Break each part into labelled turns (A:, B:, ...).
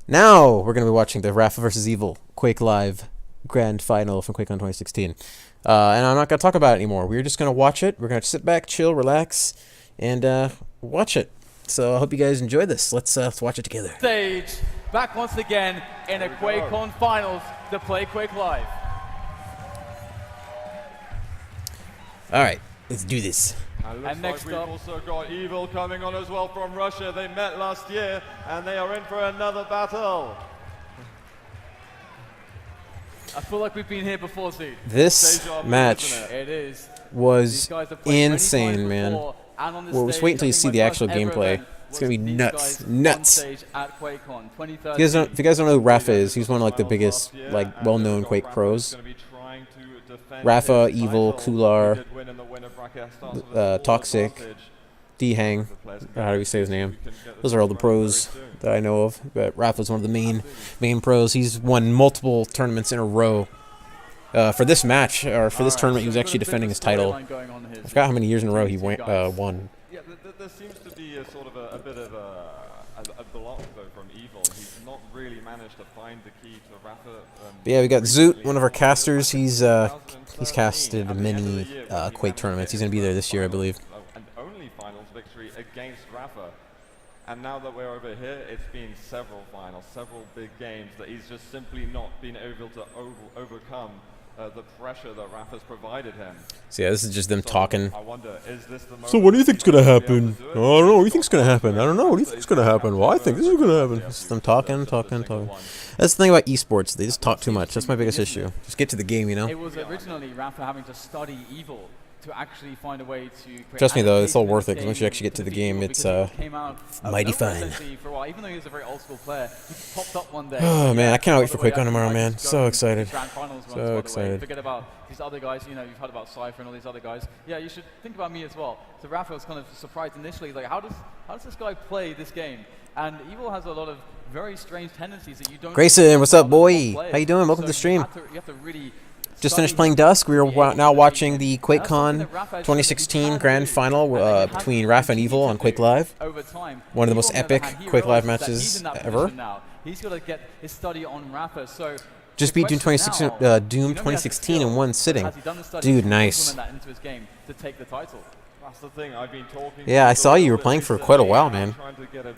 A: Now we're going to be watching the Rapha vs. Evil Quake Live Grand Final from QuakeCon 2016. And I'm not going to talk about it anymore. We're just going to watch it. We're going to sit back, chill, relax, and watch it. So I hope you guys enjoy this. Let's watch it together.
B: Stage, back once again in a QuakeCon Finals to play Quake Live.
A: Alright, let's do this.
C: And next up, we've also got Evil coming on as well from Russia. They met last year, and they are in for another battle.
B: I feel like we've been here before, Z.
A: This match was insane, man. Well, just wait until you see the actual gameplay. It's gonna be nuts, nuts. If you guys don't know who Rapha is, he's one of like the biggest, like, well-known Quake pros. Rapha, Evil, Kular, Toxic, D-Hang, how do we say his name? Those are all the pros that I know of, but Rapha's one of the main pros. He's won multiple tournaments in a row. For this match, or for this tournament, he was actually defending his title. I forgot how many years in a row he won.
C: Yeah, there seems to be a sort of a bit of a block though from Evil. He's not really managed to find the key to Rapha.
A: But yeah, we got Zoot, one of our casters. He's casted many Quake tournaments. He's gonna be there this year, I believe.
C: And only finals victory against Rapha. And now that we're over here, it's been several finals, several big games that he's just simply not been able to overcome the pressure that Rapha's provided him.
A: So yeah, this is just them talking.
C: I wonder, is this the
A: So what do you think's gonna happen? I don't know. What do you think's gonna happen? I don't know. What do you think's gonna happen? Well, I think this is gonna happen. It's them talking. That's the thing about esports. They just talk too much. That's my biggest issue. Just get to the game, you know.
B: It was originally Rapha having to study Evil to actually find a way to.
A: Trust me though, it's all worth it because once you actually get to the game, it's mighty fun.
B: For a while, even though he was a very old school player, he popped up one day.
A: Oh man, I can't wait for QuakeCon tomorrow, man. So excited. So excited.
B: Forget about these other guys. You know, you've heard about Cypher and all these other guys. Yeah, you should think about me as well. So Rapha was kind of surprised initially, like, how does this guy play this game? And Evil has a lot of very strange tendencies that you don't.
A: Grayson, what's up, boy? How you doing? Welcome to the stream.
B: You have to really.
A: Just finished playing Dusk. We are now watching the QuakeCon 2016 Grand Final between Rapha and Evil on Quake Live. One of the most epic Quake Live matches ever.
B: He's got to get his study on Rapha. So
A: just beat Doom 2016 in one sitting. Dude, nice.
C: That's the thing, I've been talking.
A: Yeah, I saw you were playing for quite a while, man.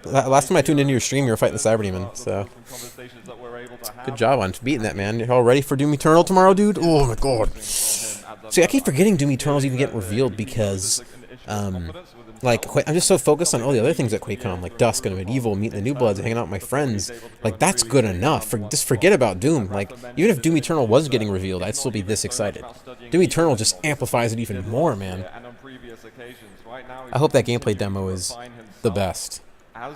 A: Last time I tuned into your stream, you were fighting the Cyberdemon, so good job on beating that, man. You all ready for Doom Eternal tomorrow, dude? Oh my god. See, I keep forgetting Doom Eternal's even getting revealed because, like, I'm just so focused on all the other things at QuakeCon, like Dusk and Medieval, meeting the New Bloods, hanging out with my friends. Like, that's good enough. Just forget about Doom. Like, even if Doom Eternal was getting revealed, I'd still be this excited. Doom Eternal just amplifies it even more, man. I hope that gameplay demo is the best. I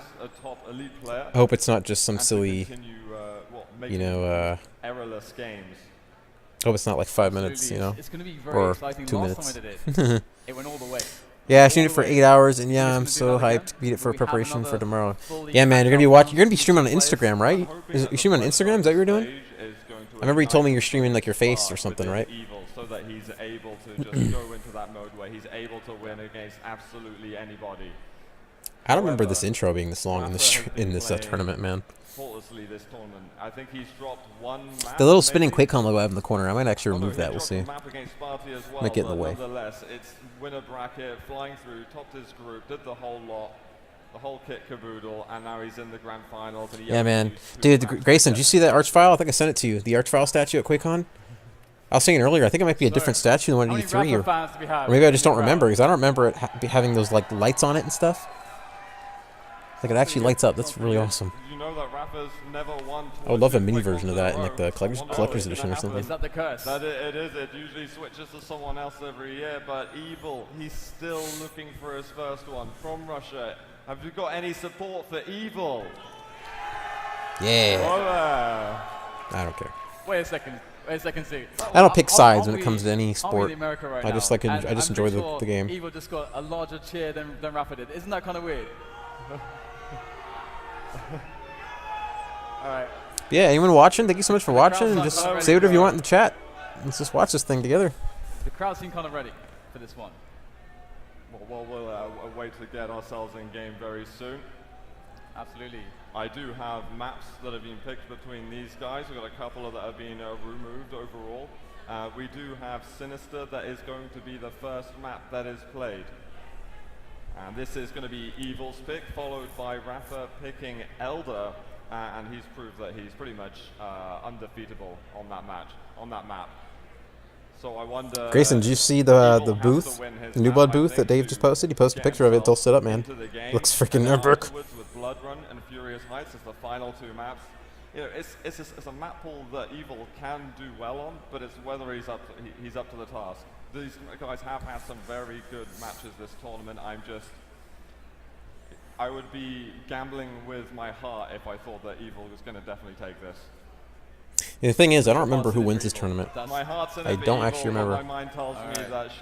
A: hope it's not just some silly, you know,
C: errorless games.
A: I hope it's not like 5 minutes, you know, or 2 minutes.
B: It went all the way.
A: Yeah, I streamed it for 8 hours, and yeah, I'm so hyped to beat it for preparation for tomorrow. Yeah, man, you're gonna be streaming on Instagram, right? You streaming on Instagram? Is that what you're doing? I remember you told me you're streaming like your face or something, right?
C: So that he's able to just go into that mode where he's able to win against absolutely anybody.
A: I don't remember this intro being this long in this tournament, man.
C: This tournament. I think he's dropped one map.
A: The little spinning QuakeCon logo I have in the corner, I might actually remove that. We'll see. Might get in the way.
C: Nonetheless, it's winner bracket, flying through, topped his group, did the whole lot. The whole kit caboodle, and now he's in the grand finals. And
A: yeah, man. Dude, Grayson, did you see that arch file? I think I sent it to you. The arch file statue at QuakeCon? I was saying earlier, I think it might be a different statue than one at E3, or maybe I just don't remember, because I don't remember it having those like lights on it and stuff. Like it actually lights up. That's really awesome.
C: You know that Rapha's never won.
A: I would love a mini version of that in like the collector's edition or something.
B: Is that the curse?
C: It is. It usually switches to someone else every year, but Evil, he's still looking for his first one from Russia. Have you got any support for Evil?
A: Yeah. I don't care.
B: Wait a second. See.
A: I don't pick sides when it comes to any sport. I just like I just enjoy the game.
B: Evil just got a larger cheer than Rapha did. Isn't that kind of weird? All right.
A: Yeah, anyone watching? Thank you so much for watching. And just say whatever you want in the chat. Let's just watch this thing together.
B: The crowd seem kind of ready for this one.
C: Well, we'll wait to get ourselves in game very soon.
B: Absolutely.
C: I do have maps that have been picked between these guys. We've got a couple that have been removed overall. We do have Sinister that is going to be the first map that is played. And this is going to be Evil's pick, followed by Rapha picking Elder, and he's proved that he's pretty much undefeatable on that map. So I wonder.
A: Grayson, did you see the booth, the New Blood booth that Dave just posted? He posted a picture of it. Don't sit up, man. Looks freaking epic.
C: With Blood Run and Furious Heights as the final two maps. You know, it's a map pool that Evil can do well on, but it's whether he's up to the task. These guys have had some very good matches this tournament. I would be gambling with my heart if I thought that Evil was going to definitely take this.
A: The thing is, I don't remember who wins this tournament. I don't actually remember.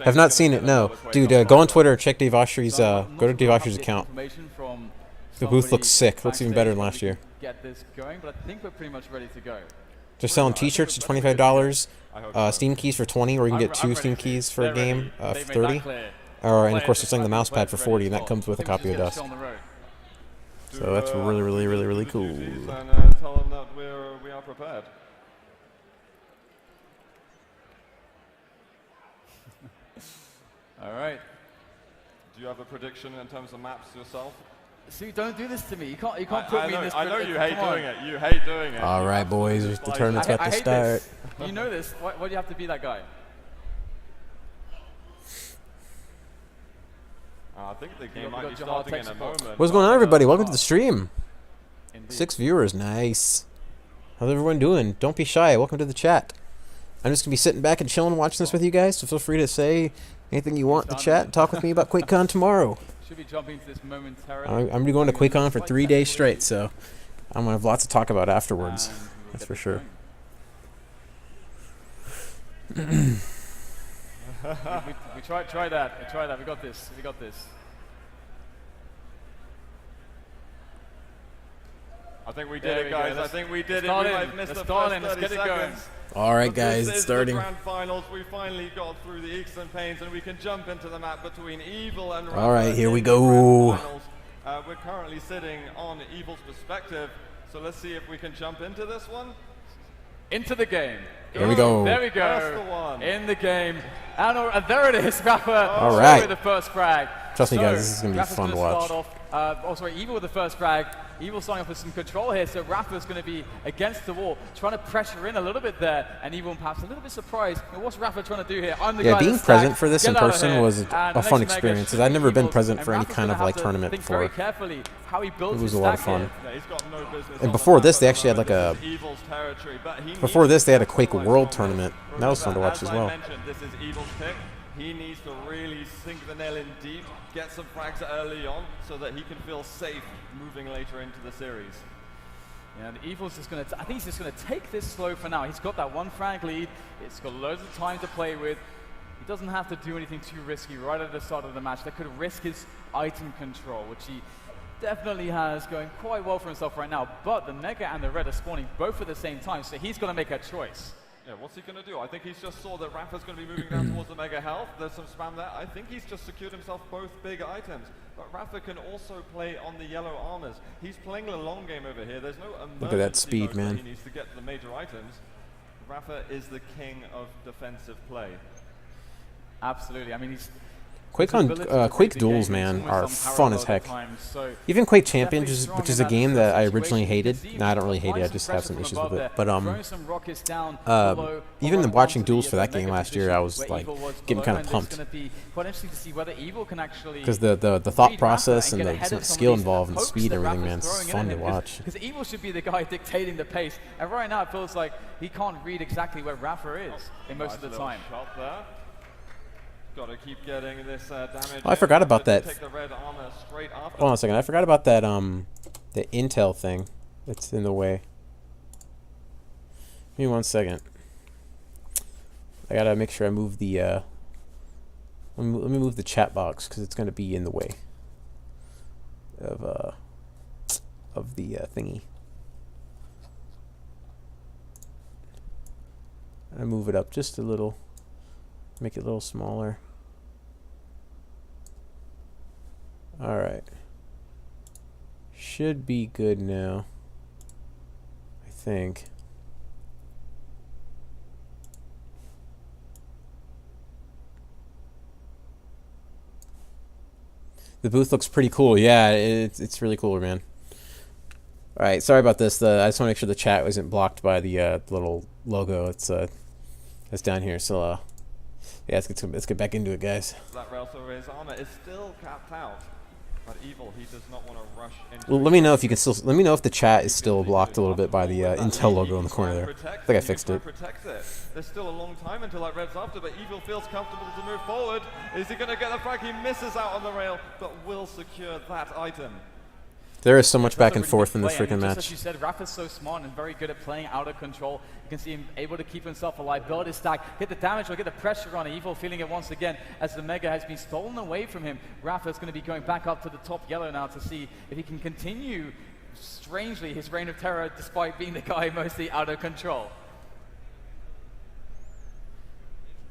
A: Have not seen it, no. Dude, go on Twitter, check Dave Oshry's, go to Dave Oshry's account. The booth looks sick. Looks even better than last year.
B: Get this going, but I think we're pretty much ready to go.
A: They're selling T-shirts for $25, Steam keys for $20, or you can get 2 Steam keys for a game for $30. And of course, they're selling the mouse pad for $40, and that comes with a copy of Dust. So that's really cool.
C: And tell them that we are prepared.
B: All right.
C: Do you have a prediction in terms of maps yourself?
B: See, don't do this to me. You can't put me in this.
C: I know you hate doing it. You hate doing it.
A: All right, boys. The tournament's about to start.
B: You know this. Why do you have to be that guy?
C: I think the game might be starting in a moment.
A: What's going on, everybody? Welcome to the stream. 6 viewers. Nice. How's everyone doing? Don't be shy. Welcome to the chat. I'm just going to be sitting back and chilling watching this with you guys, so feel free to say anything you want in the chat and talk with me about QuakeCon tomorrow.
B: Should be jumping to this momentarily.
A: I'm going to be going to QuakeCon for 3 days straight, so I'm going to have lots to talk about afterwards. That's for sure.
B: we try that. We got this.
C: I think we did it, guys. I think we did it. We might have missed the first 30 seconds.
A: All right, guys, it's starting.
C: This is the grand finals. We finally got through the aches and pains, and we can jump into the map between Evil and Rapha.
A: All right, here we go.
C: We're currently sitting on Evil's perspective, so let's see if we can jump into this one.
B: Into the game.
A: Here we go.
B: There we go.
C: That's the one.
B: In the game. And there it is, Rapha.
A: All right.
B: With the first frag.
A: Trust me, guys, this is going to be fun to watch.
B: Evil with the first frag. Evil starting off with some control here, so Rapha's going to be against the wall, trying to pressure in a little bit there, and Evil perhaps a little bit surprised. And what's Rapha trying to do here?
A: Yeah, being present for this in person was a fun experience, because I'd never been present for any kind of tournament before. It was a lot of fun. And before this, they actually had like a Quake World tournament. That was fun to watch as well.
C: This is Evil's pick. He needs to really sink the nail in deep, get some frags early on, so that he can feel safe moving later into the series.
B: Yeah, and Evil's just going to, I think he's just going to take this slow for now. He's got that 1 frag lead. It's got loads of time to play with. He doesn't have to do anything too risky right at the start of the match. That could risk his item control, which he definitely has going quite well for himself right now. But the Mega and the Red are spawning both at the same time, so he's going to make a choice.
C: Yeah, what's he going to do? I think he's just saw that Rapha's going to be moving down towards the Mega Health. There's some spam there. I think he's just secured himself both big items. But Rapha can also play on the yellow armors. He's playing the long game over here. There's no emergency.
A: Look at that speed, man.
C: He needs to get the major items. Rapha is the king of defensive play.
B: Absolutely. I mean, he's...
A: Quake duels, man, are fun as heck. Even Quake Champions, which is a game that I originally hated. No, I don't really hate it. I just have some issues with it. But even watching duels for that game last year, I was like getting kind of pumped because the thought process and the skill involved and the speed and everything, man, it's fun to watch.
B: Because Evil should be the guy dictating the pace, and right now it feels like he can't read exactly where Rapha is in most of the time.
C: Got to keep getting this damage.
A: Oh, I forgot about that.
C: Take the red armor straight after.
A: Hold on a second. I forgot about that the intel thing that's in the way. Give me 1 second. I gotta make sure I move the let me move the chat box because it's gonna be in the way of the thingy. I move it up just a little, make it a little smaller. All right. should be good now. I think. The booth looks pretty cool. Yeah, it's really cool, man. All right, sorry about this. I just want to make sure the chat wasn't blocked by the little logo. It's down here. So yeah, let's get back into it, guys.
C: That rail over his armor is still capped out, but Evil, he does not want to rush into.
A: Well, let me know if you can still. Let me know if the chat is still blocked a little bit by the Intel logo in the corner there. I think I fixed it.
C: There's still a long time until that revs after, but Evil feels comfortable to move forward. Is he going to get the frag? He misses out on the rail, but will secure that item.
A: There is so much back and forth in this freaking match.
B: As you said, Rapha's so smart and very good at playing out of control. You can see him able to keep himself alive, build his stack, get the damage or get the pressure on Evil, feeling it once again as the Mega has been stolen away from him. Rapha's going to be going back up to the top yellow now to see if he can continue, strangely, his reign of terror despite being the guy mostly out of control.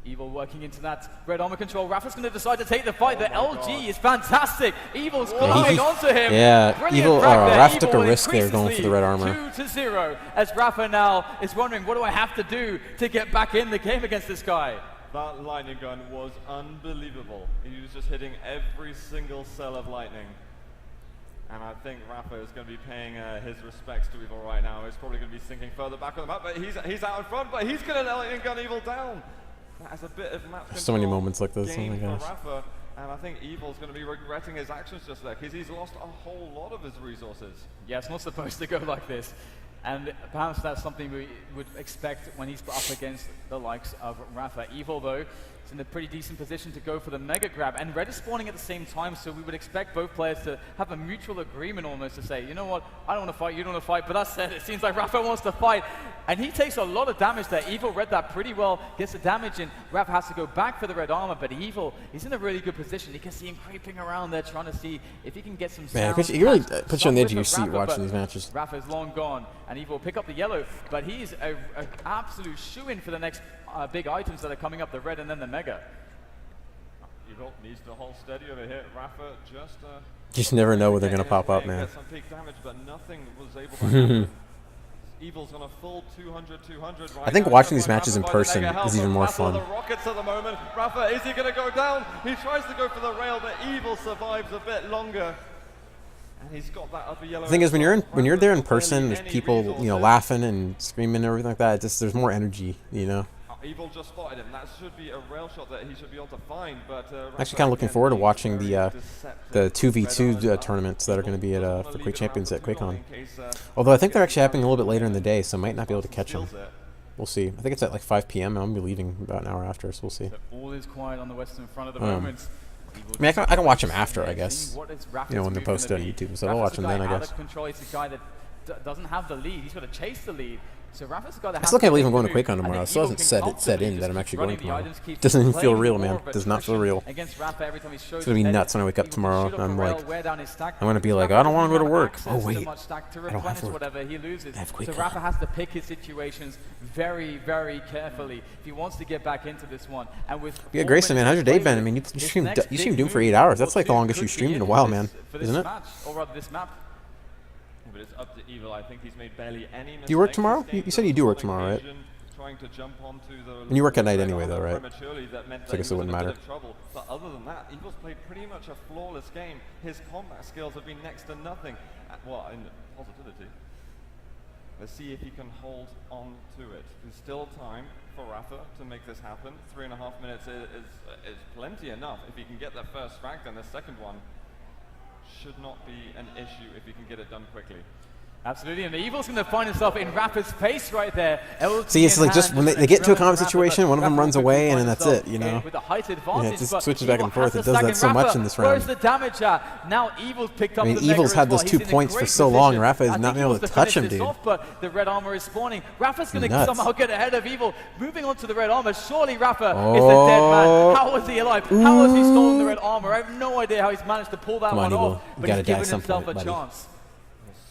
B: Evil working into that red armor control. Rapha's going to decide to take the fight. The LG is fantastic. Evil's climbing onto him.
A: Yeah,
B: brilliant
A: Evil. Rapha took a risk there
B: increases
A: going for the red armor.
B: 2-0 as Rapha now is wondering, what do I have to do to get back in the game against this guy?
C: That lightning gun was unbelievable. He was just hitting every single cell of lightning. And I think Rapha is going to be paying his respects to Evil right now. He's probably going to be sinking further back on the map, but he's out in front, but he's going to lightning gun Evil down. That is a bit of map control.
A: So many moments like this. Oh my gosh.
C: Rapha, and I think Evil's going to be regretting his actions just there because he's lost a whole lot of his resources.
B: Yeah, it's not supposed to go like this. And perhaps that's something we would expect when he's up against the likes of Rapha. Evil, though, is in a pretty decent position to go for the mega grab. And Red is spawning at the same time, so we would expect both players to have a mutual agreement almost to say, you know what, I don't want to fight, you don't want to fight. But that said, it seems like Rapha wants to fight. And he takes a lot of damage there. Evil read that pretty well, gets the damage in. Rapha has to go back for the red armor, but Evil, he's in a really good position. You can see him creeping around there, trying to see if he can get some sound.
A: Man, he really puts you on the edge of your seat watching these matches.
B: Rapha's long gone, and Evil will pick up the yellow, but he's an absolute shoo-in for the next big items that are coming up, the red and then the mega.
C: Evil needs to hold steady over here. Rapha just...
A: You just never know where they're going to pop up, man.
C: Get some peak damage, but nothing was able to happen. Evil's on a full 200 right
A: I think
C: now.
A: watching these matches in person is even more fun.
C: The rockets at the moment. Rapha, is he going to go down? He tries to go for the rail, but Evil survives a bit longer. And he's got that upper yellow.
A: The thing is, when you're there in person, there's people, you know, laughing and screaming and everything like that. Just there's more energy, you know.
C: Evil just spotted him. That should be a rail shot that he should be able to find. But
A: I'm actually kind of looking forward to watching the 2v2 tournaments that are going to be at for Quake Champions at QuakeCon. Although I think they're actually happening a little bit later in the day, so I might not be able to catch them. We'll see. I think it's at like 5 p.m. and I'm going to be leaving about an hour after, so we'll see.
B: All is quiet on the western front at the moment.
A: I mean, I can watch them after, I guess. You know, when they're posted on YouTube, so I'll watch them then, I guess.
B: He's a guy that doesn't have the lead. He's got to chase the lead. So Rapha's got to
A: I still can't believe I'm going to QuakeCon tomorrow. It still hasn't set in that I'm actually going tomorrow. Doesn't even feel real, man. Does not feel real. It's going to be nuts when I wake up tomorrow. I'm like, I'm going to be like, I don't want to go to work. Oh, wait. I don't have work. I have QuakeCon.
B: So Rapha has to pick his situations very, very carefully if he wants to get back into this one. And with
A: yeah, Grayson, man, how's your day been? I mean, you streamed Doom for 8 hours. That's like the longest you've streamed in a while, man. Isn't it?
B: Or rather, this map.
C: But it's up to Evil. I think he's made barely any mistakes.
A: Do you work tomorrow? You said you do work tomorrow, right?
C: Trying to jump onto the
A: and you work at night anyway, though, right?
C: So
A: I guess it wouldn't matter.
C: But other than that, Evil's played pretty much a flawless game. His combat skills have been next to nothing. Well, in positivity. Let's see if he can hold on to it. There's still time for Rapha to make this happen. 3.5 minutes is plenty enough. If he can get that first frag, then the second one should not be an issue if you can get it done quickly.
B: Absolutely, and the Evil's going to find himself in Rapha's face right there.
A: See, it's like just when they get to a common situation, one of them runs away, and then that's it, you know?
B: With a height advantage,
A: it just switches back and forth. It does that so much in this round.
B: Where's the damage at? Now Evil's picked up the Mega
A: Evil's had
B: as well.
A: those 2 points for so long. Rapha has not been able to touch him, dude.
B: But the red armor is spawning. Rapha's going to somehow get ahead of Evil. Moving on to the red armor. Surely Rapha is the dead man. How was he alive? How has he stolen the red armor? I have no idea how he's managed to pull that one off. But he's given himself a chance.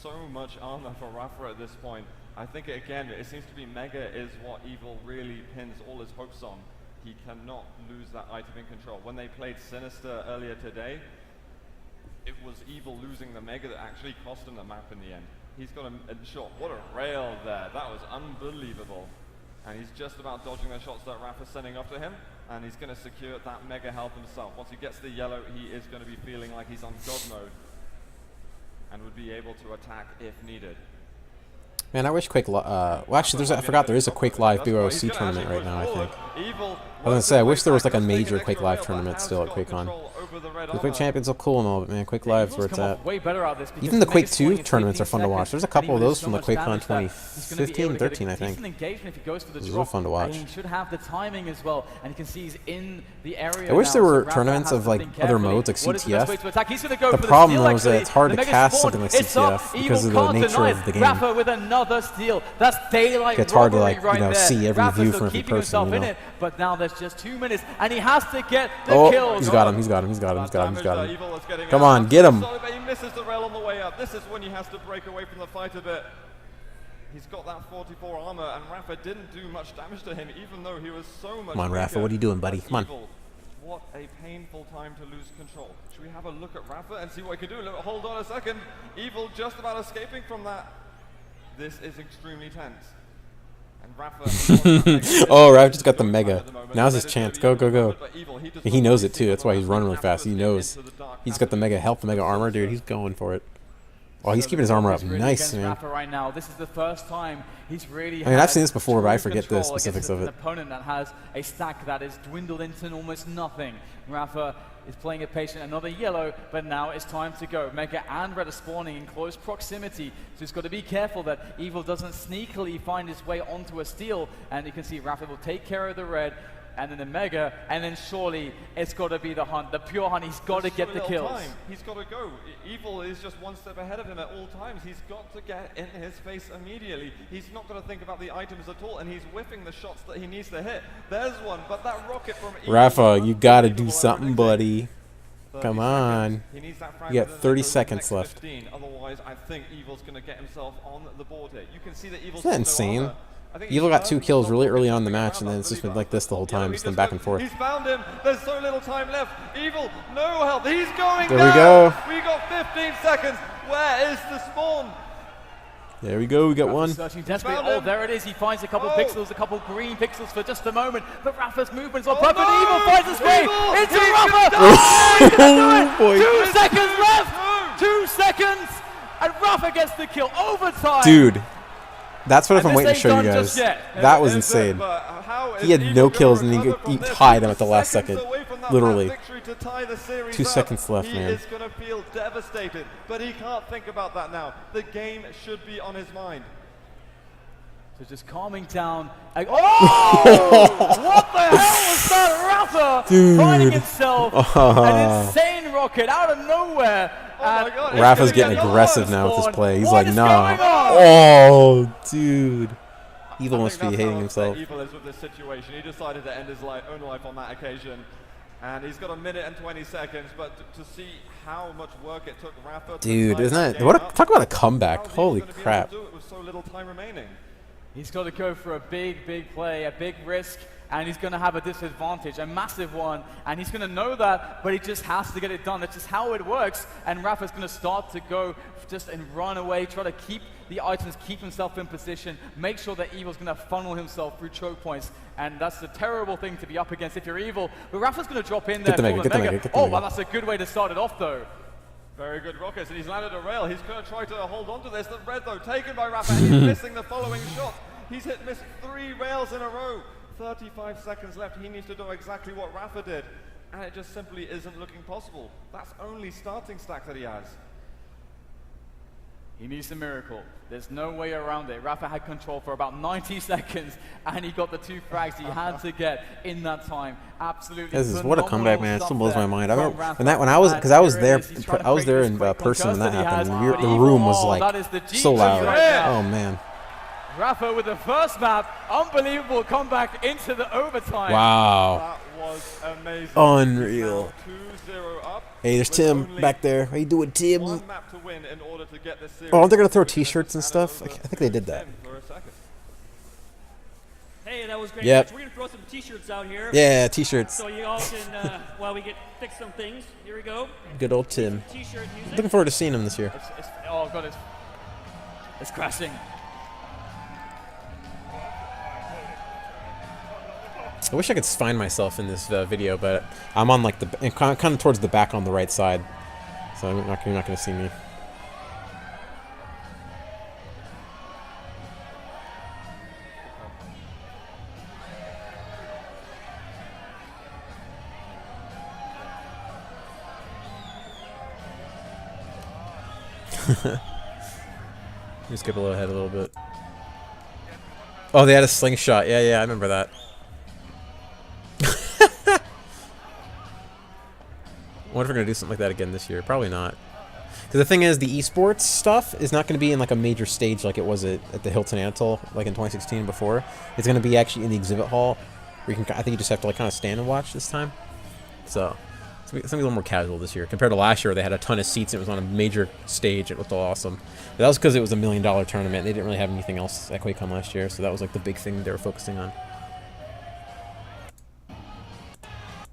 C: So much armor for Rapha at this point. I think, again, it seems to be Mega is what Evil really pins all his hopes on. He cannot lose that item in control. When they played Sinister earlier today, it was Evil losing the Mega that actually cost him the map in the end. He's got a shot. What a rail there. That was unbelievable. And he's just about dodging the shots that rapha's sending up to him. And he's going to secure that Mega health himself. Once he gets the yellow, he is going to be feeling like he's on God mode. And would be able to attack if needed.
A: Man, I wish Quake well, actually, I forgot there is a Quake Live Duel tournament right now, I think. I was going to say, I wish there was like a major Quake Live tournament still at QuakeCon. The Quake Champions are cool and all, but man, Quake Live's where it's at. Even the Quake 2 tournaments are fun to watch. There's a couple of those from the QuakeCon 2015, 13, I think. It was real fun to watch.
B: He should have the timing as well, and you can see he's in the area.
A: I wish there were tournaments of like other modes, like CTF. The problem though is that it's hard to cast something like CTF because of the nature of the game.
B: Rapha with another steal. That's daylight.
A: It's hard to like see every view from every person. You know.
B: But now there's just 2 minutes, and he has to get the kills.
A: He's got him. He's got him. He's got him. He's got him. He's got him. Come on, get him.
C: He misses the rail on the way up. This is when he has to break away from the fight a bit. He's got that 44 armor, and Rapha didn't do much damage to him, even though he was so much.
A: Come on, Rapha, what are you doing, buddy? Come on.
C: What a painful time to lose control. Should we have a look at Rapha and see what he can do? Hold on a second. Evil just about escaping from that. This is extremely tense. And Rapha.
A: Oh, Rapha just got the Mega. Now's his chance. Go, go, go. He knows it too. That's why he's running really fast. He knows. He's got the Mega health, the Mega armor, dude. He's going for it. Oh, he's keeping his armor up. Nice, man.
B: Right now. This is the first time he's really.
A: I mean, I've seen this before, but I forget the specifics of it.
B: An opponent that has a stack that is dwindled into almost nothing. Rapha is playing it patient. Another yellow, but now it's time to go. Mega and Red are spawning in close proximity, so he's got to be careful that Evil doesn't sneakily find his way onto a steal. And you can see Rapha will take care of the Red. And then the Mega, and then surely it's got to be the hunt, the pure hunt. He's got to get the kills.
C: He's got to go. Evil is just one step ahead of him at all times. He's got to get in his face immediately. He's not going to think about the items at all, and he's whiffing the shots that he needs to hit. There's one, but that rocket from Evil.
A: Rapha, you got to do something, buddy. Come on. You got 30 seconds left.
C: Otherwise, I think Evil's going to get himself on the board here. You can see that Evil's.
A: Isn't that insane? Evil got 2 kills really early on in the match, and then it's just been like this the whole time, just been back and forth.
C: He's found him. There's so little time left. Evil, no help. He's going
A: down.
C: There
A: we go.
C: We got 15 seconds. Where is the spawn?
A: There we go. We got one.
B: Searching desperately. Oh, there it is. He finds a couple pixels, a couple green pixels for just a moment. But Rapha's movement is on perfect. Evil finds his way into Rapha.
A: Oh, boy.
B: 2 seconds left. 2 seconds. And Rapha gets the kill. Overtime.
A: Dude. That's what I'm waiting to show you guys. That was insane. He had no kills and he tied him at the last second. Literally. 2 seconds left, man.
C: He is going to feel devastated, but he can't think about that now. The game should be on his mind.
B: So just calming down. Oh! What the hell was that? Rapha finding himself an insane rocket out of nowhere.
C: Oh my God,
A: Rapha's getting aggressive now with his play. He's like, nah. Oh, dude. Evil must be hating himself.
C: Evil is with this situation. He decided to end his own life on that occasion. And he's got 1 minute and 20 seconds. But to see how much work it took Rapha to
A: dude, isn't that talk about a comeback. Holy crap.
C: Do it with so little time remaining.
B: He's got to go for a big play, a big risk. And he's going to have a disadvantage, a massive one, and he's going to know that, but he just has to get it done. That's just how it works, and Rapha's going to start to go just and run away, try to keep the items, keep himself in position, make sure that Evil's going to funnel himself through choke points, and that's a terrible thing to be up against if you're Evil. But Rapha's going to drop in there.
A: Get the Mega.
B: Oh, well, that's a good way to start it off, though.
C: Very good rockets, and he's landed a rail. He's going to try to hold on to this. The Red, though, taken by Rapha, and he's missing the following shot. He's missed 3 rails in a row. 35 seconds left. He needs to do exactly what Rapha did, and it just simply isn't looking possible. That's only starting stack that he has.
B: He needs a miracle. There's no way around it. Rapha had control for about 90 seconds, and he got the 2 frags he had to get in that time. Absolutely.
A: This is what a comeback, man. It still blows my mind. I remember when I was there in person when that happened. The room was like so loud. Oh man.
B: Rapha with the first map, unbelievable comeback into the overtime.
A: Wow.
C: That was amazing.
A: Unreal.
C: 2-0 up.
A: Hey, there's Tim back there. How you doing, Tim?
C: One map to win in order to get this series.
A: Oh, aren't they going to throw t-shirts and stuff? I think they did that.
C: For a second.
B: Hey,
D: say that was great.
A: Yep.
D: We're going to throw some T-shirts out here.
A: Yeah, T-shirts.
D: So you all can, while we get fix some things. Here we go.
A: Good old Tim.
D: T-shirt music.
A: Looking forward to seeing him this year.
B: Oh god, it's crashing.
A: I wish I could find myself in this video, but I'm on like the kind of towards the back on the right side, so you're not going to see me. Let me skip a little ahead a little bit. Oh, they had a slingshot. Yeah, I remember that. I wonder if we're going to do something like that again this year. Probably not. Because the thing is, the esports stuff is not going to be in like a major stage like it was at the Hilton Antle, like in 2016 and before. It's going to be actually in the exhibit hall, where you can. I think you just have to like kind of stand and watch this time. So it's going to be a little more casual this year compared to last year. Where they had a ton of seats and it was on a major stage. It looked all awesome. But that was because it was a $1 million tournament. They didn't really have anything else at QuakeCon last year, so that was like the big thing they were focusing on.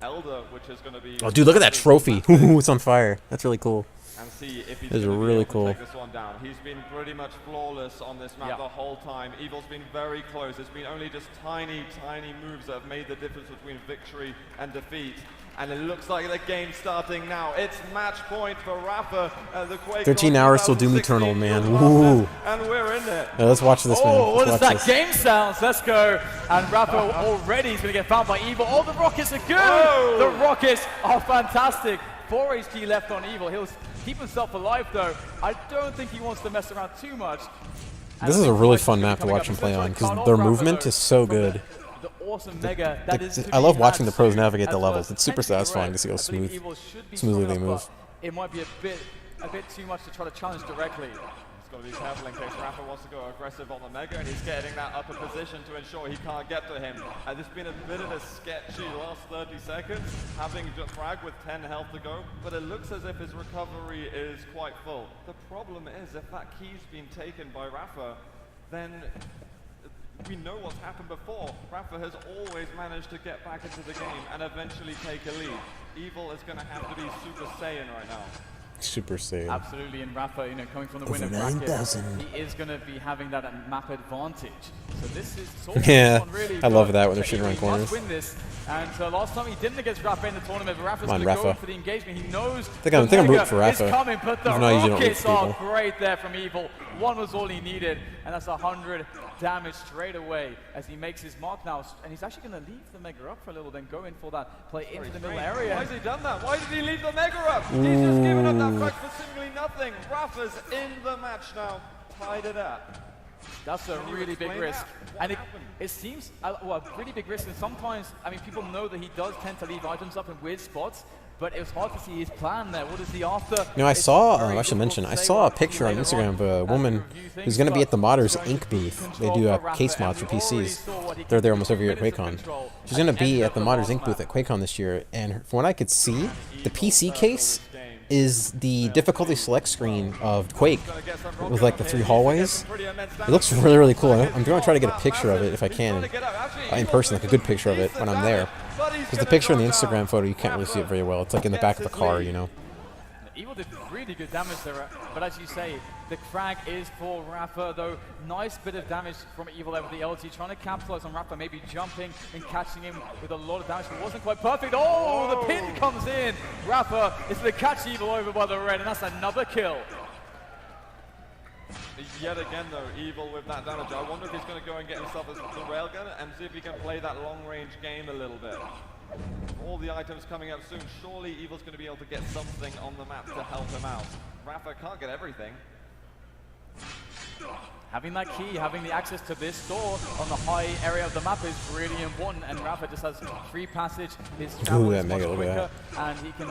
C: Elder, which is going to be.
A: Oh, dude, look at that trophy! Ooh, it's on fire. That's really cool.
C: And see if he's
A: This is
C: gonna be
A: really
C: able to
A: cool.
C: take this one down. He's been pretty much flawless on this map the whole time. Evil's been very close. It's been only just tiny moves that have made the difference between victory and defeat. And it looks like the game's starting now. It's match point for rapha. The Quake
A: 13 hours till Doom Eternal, man. Ooh.
C: And we're in it.
A: Yeah, let's watch this, man.
B: Oh, what
A: Let's
B: is
A: watch
B: that
A: this.
B: game sounds? Let's go. And rapha already is going to get found by Evil. Oh, the rockets are good.
C: Whoa.
B: The rockets are fantastic. 4 HP left on Evil. He'll keep himself alive, though. I don't think he wants to mess around too much.
A: This is a really fun map to watch him play on, because their movement is so good.
B: The awesome mega that is
A: I love watching the pros navigate the levels. It's super satisfying to see how smoothly they move.
B: It might be a bit too much to try to challenge directly.
C: He's got to be careful in case rapha wants to go aggressive on the mega, and he's getting that upper position to ensure he can't get to him. And it's been a bit of a sketchy last 30 seconds, having just frag with 10 health to go, but it looks as if his recovery is quite full. The problem is, if that key's been taken by rapha, then we know what's happened before. rapha has always managed to get back into the game and eventually take a lead. Evil is going to have to be Super Saiyan right now.
A: Super Saiyan.
B: Absolutely, and rapha, coming from the
A: Over
B: winner bracket,
A: 9,000.
B: he is going to be having that map advantage. So this is sort of
A: Yeah,
B: really
A: I love
B: good.
A: that when they're
B: So
A: shooting around
B: he must
A: corners.
B: win this, and last time he didn't against rapha in the tournament, but rapha's
A: Come on,
B: going to go
A: Rapha.
B: for the engagement. He knows
A: I think I'm rooting for
B: is
A: Rapha,
B: coming, but the
A: even though I usually don't root
B: rockets
A: for
B: are
A: people.
B: great there from Evil. One was all he needed, and that's 100 damage straight away as he makes his mark now. And he's actually going to leave the mega up for a little, then go in for that play into the middle area.
C: Why has he done that? Why did he leave the mega up? He's just given up that frag for seemingly nothing. rapha's in the match now, tied it up.
B: That's a really big
C: explain
B: risk.
C: that? What
B: And
C: happened?
B: it seems, well, a pretty big risk. And sometimes, people know that he does tend to leave items up in weird spots, but it was hard to see his plan there. What is he after?
A: I
B: It's
A: saw,
B: very
A: I should
B: difficult
A: mention,
B: to
A: I
B: say
A: saw a
B: what
A: picture on
B: later
A: Instagram of a
B: as
A: woman
B: we review things,
A: who's going to be
B: but
A: at the Modders
B: going
A: Inc.
B: to
A: booth. They
B: control
A: do
B: for
A: case
B: Rapha,
A: mods for
B: and we already
A: PCs.
B: saw what he
A: They're
B: can
A: there
B: do
A: almost
B: with
A: every year at
B: minutes of
A: QuakeCon.
B: control
A: She's going to
B: at
A: be
B: end
A: at
B: of
A: the
B: the
A: Modders
B: last
A: Inc. booth
B: map.
A: at QuakeCon this year, and from what I could see, the PC case is the difficulty select screen of Quake with like the 3 hallways. It looks really, really cool. I'm going to try to get a picture of it if I can in person, like a good picture of it when I'm there. Because the picture in the Instagram photo, you can't really see it very well. It's like in the back of the car,
B: Evil did really good damage there, but as you say, the frag is for rapha, though. Nice bit of damage from Evil there with the LG, trying to capitalize on rapha, maybe jumping and catching him with a lot of damage, but wasn't quite perfect. Oh, the pin comes in. rapha is going to catch Evil over by the red, and that's another kill.
C: Yet again though, Evil with that damage. I wonder if he's going to go and get himself the railgun and see if he can play that long-range game a little bit. All the items coming up soon. Surely Evil's going to be able to get something on the map to help him out. rapha can't get everything.
B: Having that key, having the access to this door on the high area of the map is really important, and rapha just has free passage. His travel is much quicker, and he can.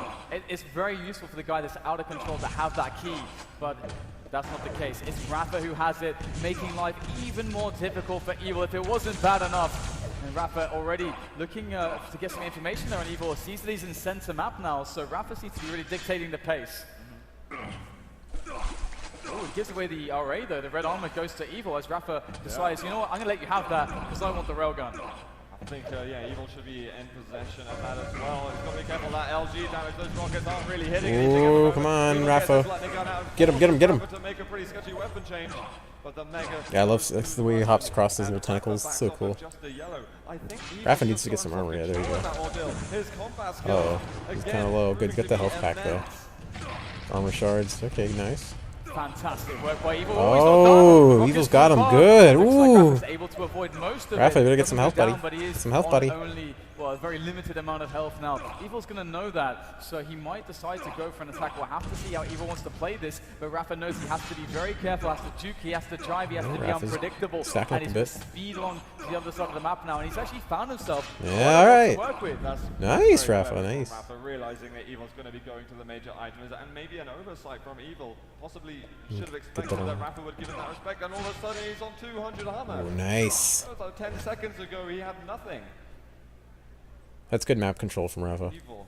B: It's very useful for the guy that's out of control to have that key, but that's not the case. It's rapha who has it, making life even more difficult for Evil. If it wasn't bad enough, and rapha already looking to get some information there on Evil. Sees that he's in center map now, so rapha seems to be really dictating the pace.
C: Ooh,
B: it gives away the RA though. The red armor goes to Evil as Rapha decides, you know what, I'm going to let you have that because I want the railgun.
C: I think, yeah, Evil should be in possession of that as well. He's got to be careful that LG damage. Those rockets aren't really hitting anything.
A: Ooh, come on, Rapha. Get him, get him, get him.
C: To make a pretty sketchy weapon change. But the Mega,
A: Yeah, I love that's the way he hops across those little tentacles. It's so cool. Rapha needs to get some armor. Yeah, there you go. Oh, he's kind of low. Good, get the health pack though. Armor shards. Okay, nice.
B: Fantastic work by Evil.
A: Oh, Evil's got him good. Ooh.
B: Able to avoid most of
A: Rapha,
B: it.
A: better get some health, buddy. Some health, buddy.
B: Only, well, a very limited amount of health now. Evil's going to know that, so he might decide to go for an attack. We'll have to see how Evil wants to play this, but Rapha knows he has to be very careful, has to juke, he has to drive, he has to be unpredictable. And he's going to speed along to the other side of the map now, and he's actually found himself.
A: Yeah, all right.
B: To work with.
A: Nice, Rapha, nice.
C: Rapha realizing that Evil's going to be going to the major items, and maybe an oversight from Evil. Possibly should have expected that Rapha would give him that respect, and all of a sudden he's on 200 armor.
A: Oh, nice.
C: That was like 10 seconds ago, he had nothing.
A: That's good map control from Rapha.
C: Evil,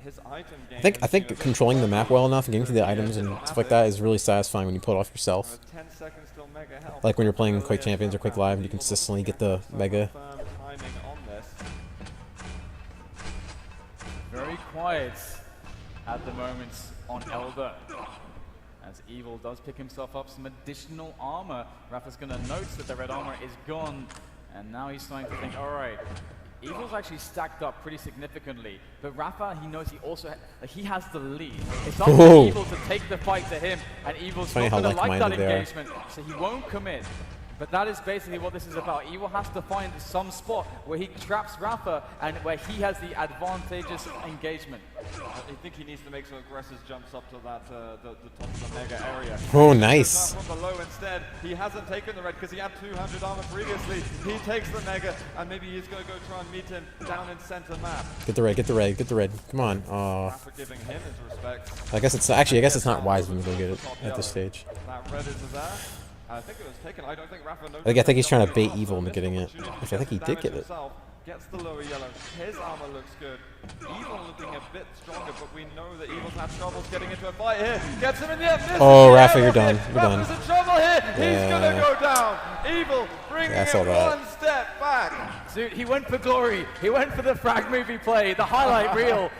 C: his item game
A: I think controlling the map well enough and getting to the items and stuff like that is really satisfying when you pull it off yourself.
C: 10 seconds till Mega health.
A: Like when you're playing Quake Champions or Quake Live and you consistently get the Mega.
C: Timing on this.
B: Very quiet at the moment on Elder. As Evil does pick himself up some additional armor. Rapha's going to notice that the red armor is gone, and now he's starting to think, all right, Evil's actually stacked up pretty significantly, but Rapha, he knows he also he has the lead. It's up to Evil to take the fight to him, and Evil's not going to like that engagement, so he won't commit. But that is basically what this is about. Evil has to find some spot where he traps Rapha and where he has the advantageous engagement.
C: I think he needs to make some aggressive jumps up to that the top of the Mega area.
A: Oh, nice.
C: From below instead, he hasn't taken the red because he had 200 armor previously. He takes the Mega, and maybe he's going to go try and meet him down in center map.
A: Get the red, get the red, get the red. Come on. Oh.
C: Rapha giving him his respect.
A: I guess it's actually. I guess it's not wise when you go get it at this stage.
C: That red is there. I think it was taken. I don't think Rapha knows.
A: I think he's trying to bait Evil into getting it. Which I think he did get it.
C: Gets the lower yellow. His armor looks good. Evil looking a bit stronger, but we know that Evil's had troubles getting into a fight here. Gets him in the end.
A: Oh, Rapha, you're done. You're done.
C: Rapha's in trouble here. He's gonna go down. Evil bringing him one step back.
B: Dude, he went for glory. He went for the frag movie play, the highlight reel.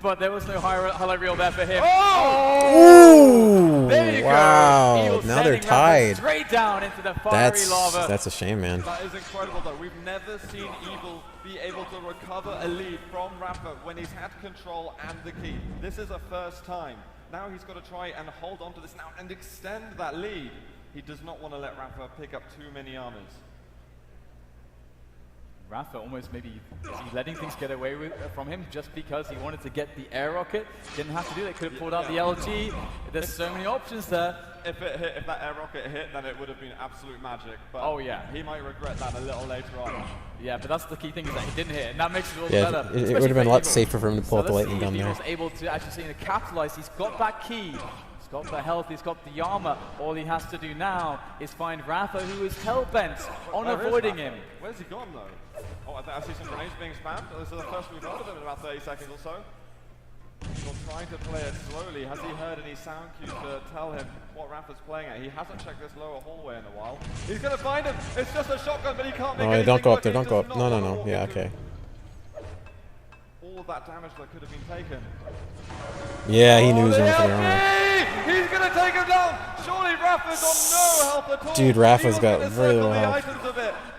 B: But there was no highlight reel there for him.
A: Oh!
B: There you
A: wow.
B: go.
A: Now they're tied.
B: Straight down into the fiery lava.
A: That's a shame, man.
C: That is incredible, though. We've never seen Evil be able to recover a lead from Rapha when he's had control and the key. This is a first time. Now he's got to try and hold on to this now and extend that lead. He does not want to let Rapha pick up too many armors.
B: Rapha almost maybe is he letting things get away from him just because he wanted to get the air rocket. Didn't have to do that. Could have pulled out the LG. There's so many options there.
C: If that air rocket hit, then it would have been absolute magic. But
B: oh yeah,
C: he might regret that a little later on.
B: Yeah, but that's the key thing is that he didn't hit, and that makes it all better.
A: It would have been a lot safer for him to pull out the lightning gun there.
B: He was able to actually capitalize. He's got that key. He's got the health, he's got the armor. All he has to do now is find Rapha, who is hell-bent on avoiding him.
C: Where's he gone, though? Oh, I see some grenades being spammed. This is the first we've heard of him in about 30 seconds or so. He's trying to play it slowly. Has he heard any sound cues to tell him what Rapha's playing at? He hasn't checked this lower hallway in a while. He's going to find him. It's just a shotgun, but he can't make anything.
A: Don't go up there.
C: Don't
A: go up. No. Yeah, okay.
C: All of that damage that could have been taken.
A: Yeah, he knew he was going for the armor.
C: He's going to take him down. Surely Rapha's on no health at all.
A: Dude, Rapha's got very little health.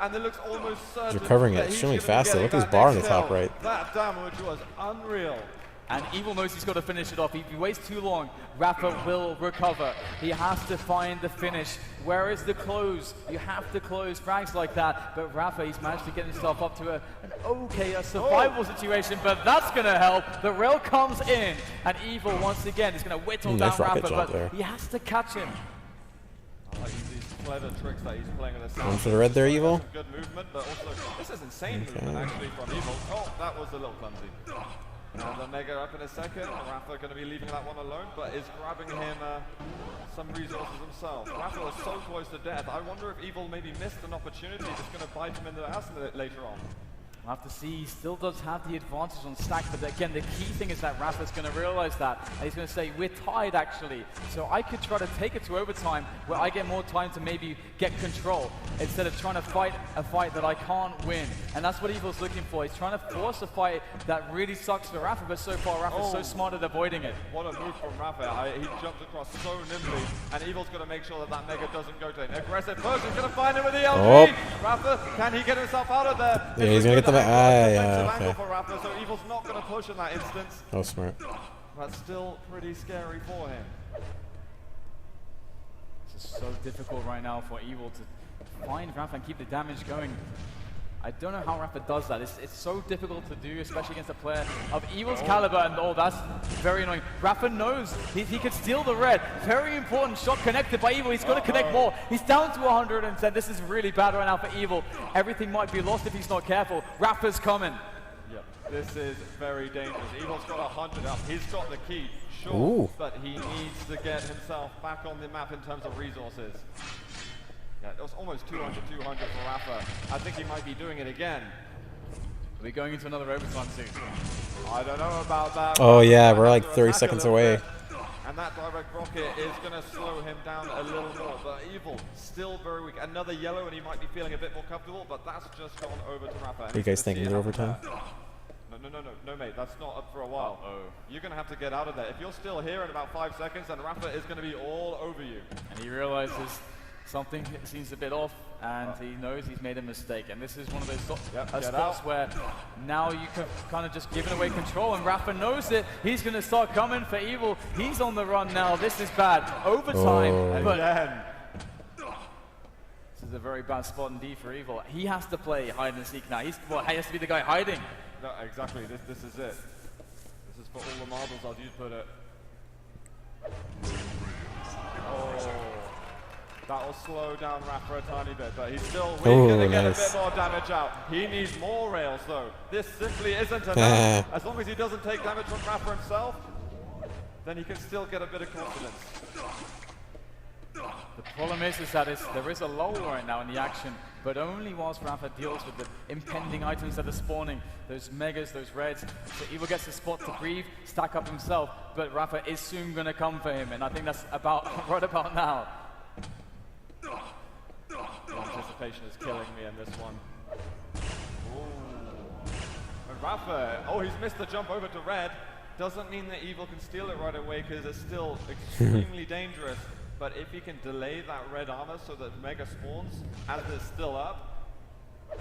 C: And it looks almost certain.
A: He's recovering it extremely fast. Look at his bar on the top right.
C: That damage was unreal.
B: And Evil knows he's got to finish it off. If he waits too long, Rapha will recover. He has to find the finish. Where is the close? You have to close frags like that. But Rapha, he's managed to get himself up to a survival situation, but that's going to help. The rail comes in, and Evil, once again, is going to whittle down Rapha, but he has to catch him.
C: I like these clever tricks that he's playing with the sound.
A: One for the red there, Evil.
C: Good movement, but also, this is insane movement, actually, from Evil. Oh, that was a little clumsy. And the Mega up in a second. Rapha going to be leaving that one alone, but is grabbing him some resources himself. Rapha was so close to death. I wonder if Evil maybe missed an opportunity that's going to bite him in the ass later on.
B: We'll have to see. He still does have the advantage on stack, but again, the key thing is that Rapha's going to realize that, and he's going to say, we're tied actually, so I could try to take it to overtime where I get more time to maybe get control instead of trying to fight a fight that I can't win. And that's what Evil's looking for. He's trying to force a fight that really sucks for Rapha, but so far Rapha's so smart at avoiding it.
C: What a move from Rapha. He jumps across so nimbly, and Evil's going to make sure that that Mega doesn't go to an aggressive push. He's going to find it with the LG.
A: Oh.
C: Rapha, can he get himself out of there?
A: Yeah, he's going to get the
C: yeah,
A: okay.
C: For Rapha, so Evil's not going to push in that instance.
A: Oh, smart.
C: That's still pretty scary for him.
B: This is so difficult right now for Evil to find Rapha and keep the damage going. I don't know how Rapha does that. It's so difficult to do, especially against a player of Evil's caliber, and that's very annoying. Rapha knows he could steal the red. Very important shot connected by Evil. He's got to connect more. He's down to 110. This is really bad right now for Evil. Everything might be lost if he's not careful. Rapha's coming.
C: Yep, this is very dangerous. Evil's got 100 up. He's got the key, sure,
A: Ooh.
C: but he needs to get himself back on the map in terms of resources. Yeah, it was almost 200 for Rapha. I think he might be doing it again.
B: Are we going into another overtime soon?
C: I don't know about that.
A: Oh yeah, we're like 30 seconds away.
C: And that direct rocket is going to slow him down a little more. But Evil, still very weak. Another yellow, and he might be feeling a bit more comfortable, but that's just gone over to Rapha.
A: What are you guys thinking? Is it overtime?
C: No, mate, that's not up for a while. You're going to have to get out of there. If you're still here in about 5 seconds, then Rapha is going to be all over you.
B: And he realizes something seems a bit off, and he knows he's made a mistake. And this is one of those spots where now you can kind of just given away control, and Rapha knows it. He's going to start coming for Evil. He's on the run now. This is bad. Overtime, but this is a very bad spot indeed for Evil. He has to play hide and seek now. He has to be the guy hiding.
C: No, exactly. This is it. This is for all the marbles, as you'd put it. That'll slow down Rapha a tiny bit, but he's still weak to get a bit more damage out. He needs more rails, though. This simply isn't enough. As long as he doesn't take damage from Rapha himself, then he can still get a bit of confidence.
B: The problem is that there is a lull right now in the action, but only whilst Rapha deals with the impending items that are spawning, those megas, those reds. So Evil gets a spot to breathe, stack up himself, but Rapha is soon going to come for him, and I think that's right about now.
C: The anticipation is killing me in this one. And Rapha, he's missed the jump over to red. Doesn't mean that Evil can steal it right away, because it's still extremely dangerous. But if he can delay that red armor so that Mega spawns as it's still up,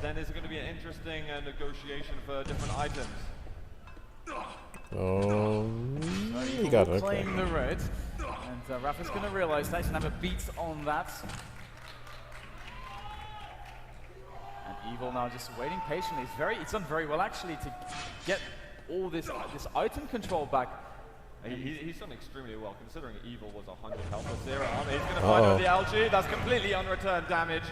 C: then it's going to be an interesting negotiation for different items.
A: You got it.
B: Playing the red, and Rapha's going to realize that he's going to have a beat on that. And Evil now just waiting patiently. He's done very well actually to get all this item control back.
C: He's done extremely well, considering Evil was 100 health with 0 armor. He's going to find out the LG. That's completely unreturned damage.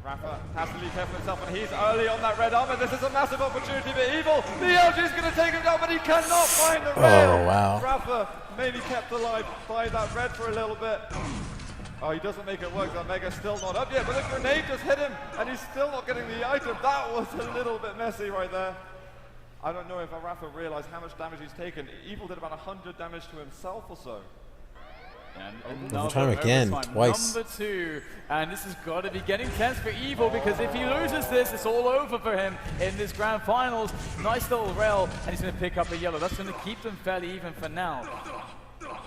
C: Rapha has to be careful himself, and he's early on that red armor. This is a massive opportunity for Evil. The LG is going to take him down, but he cannot find the rail.
A: Oh, wow.
C: Rapha maybe kept alive by that red for a little bit. He doesn't make it work. That Mega's still not up yet, but the grenade just hit him, and he's still not getting the item. That was a little bit messy right there. I don't know if Rapha realized how much damage he's taken. Evil did about 100 damage to himself or so.
B: And
A: overtime again, twice.
B: Number 2, and this has got to be getting tense for Evil, because if he loses this, it's all over for him in this grand finals. Nice little rail, and he's going to pick up a yellow. That's going to keep them fairly even for now.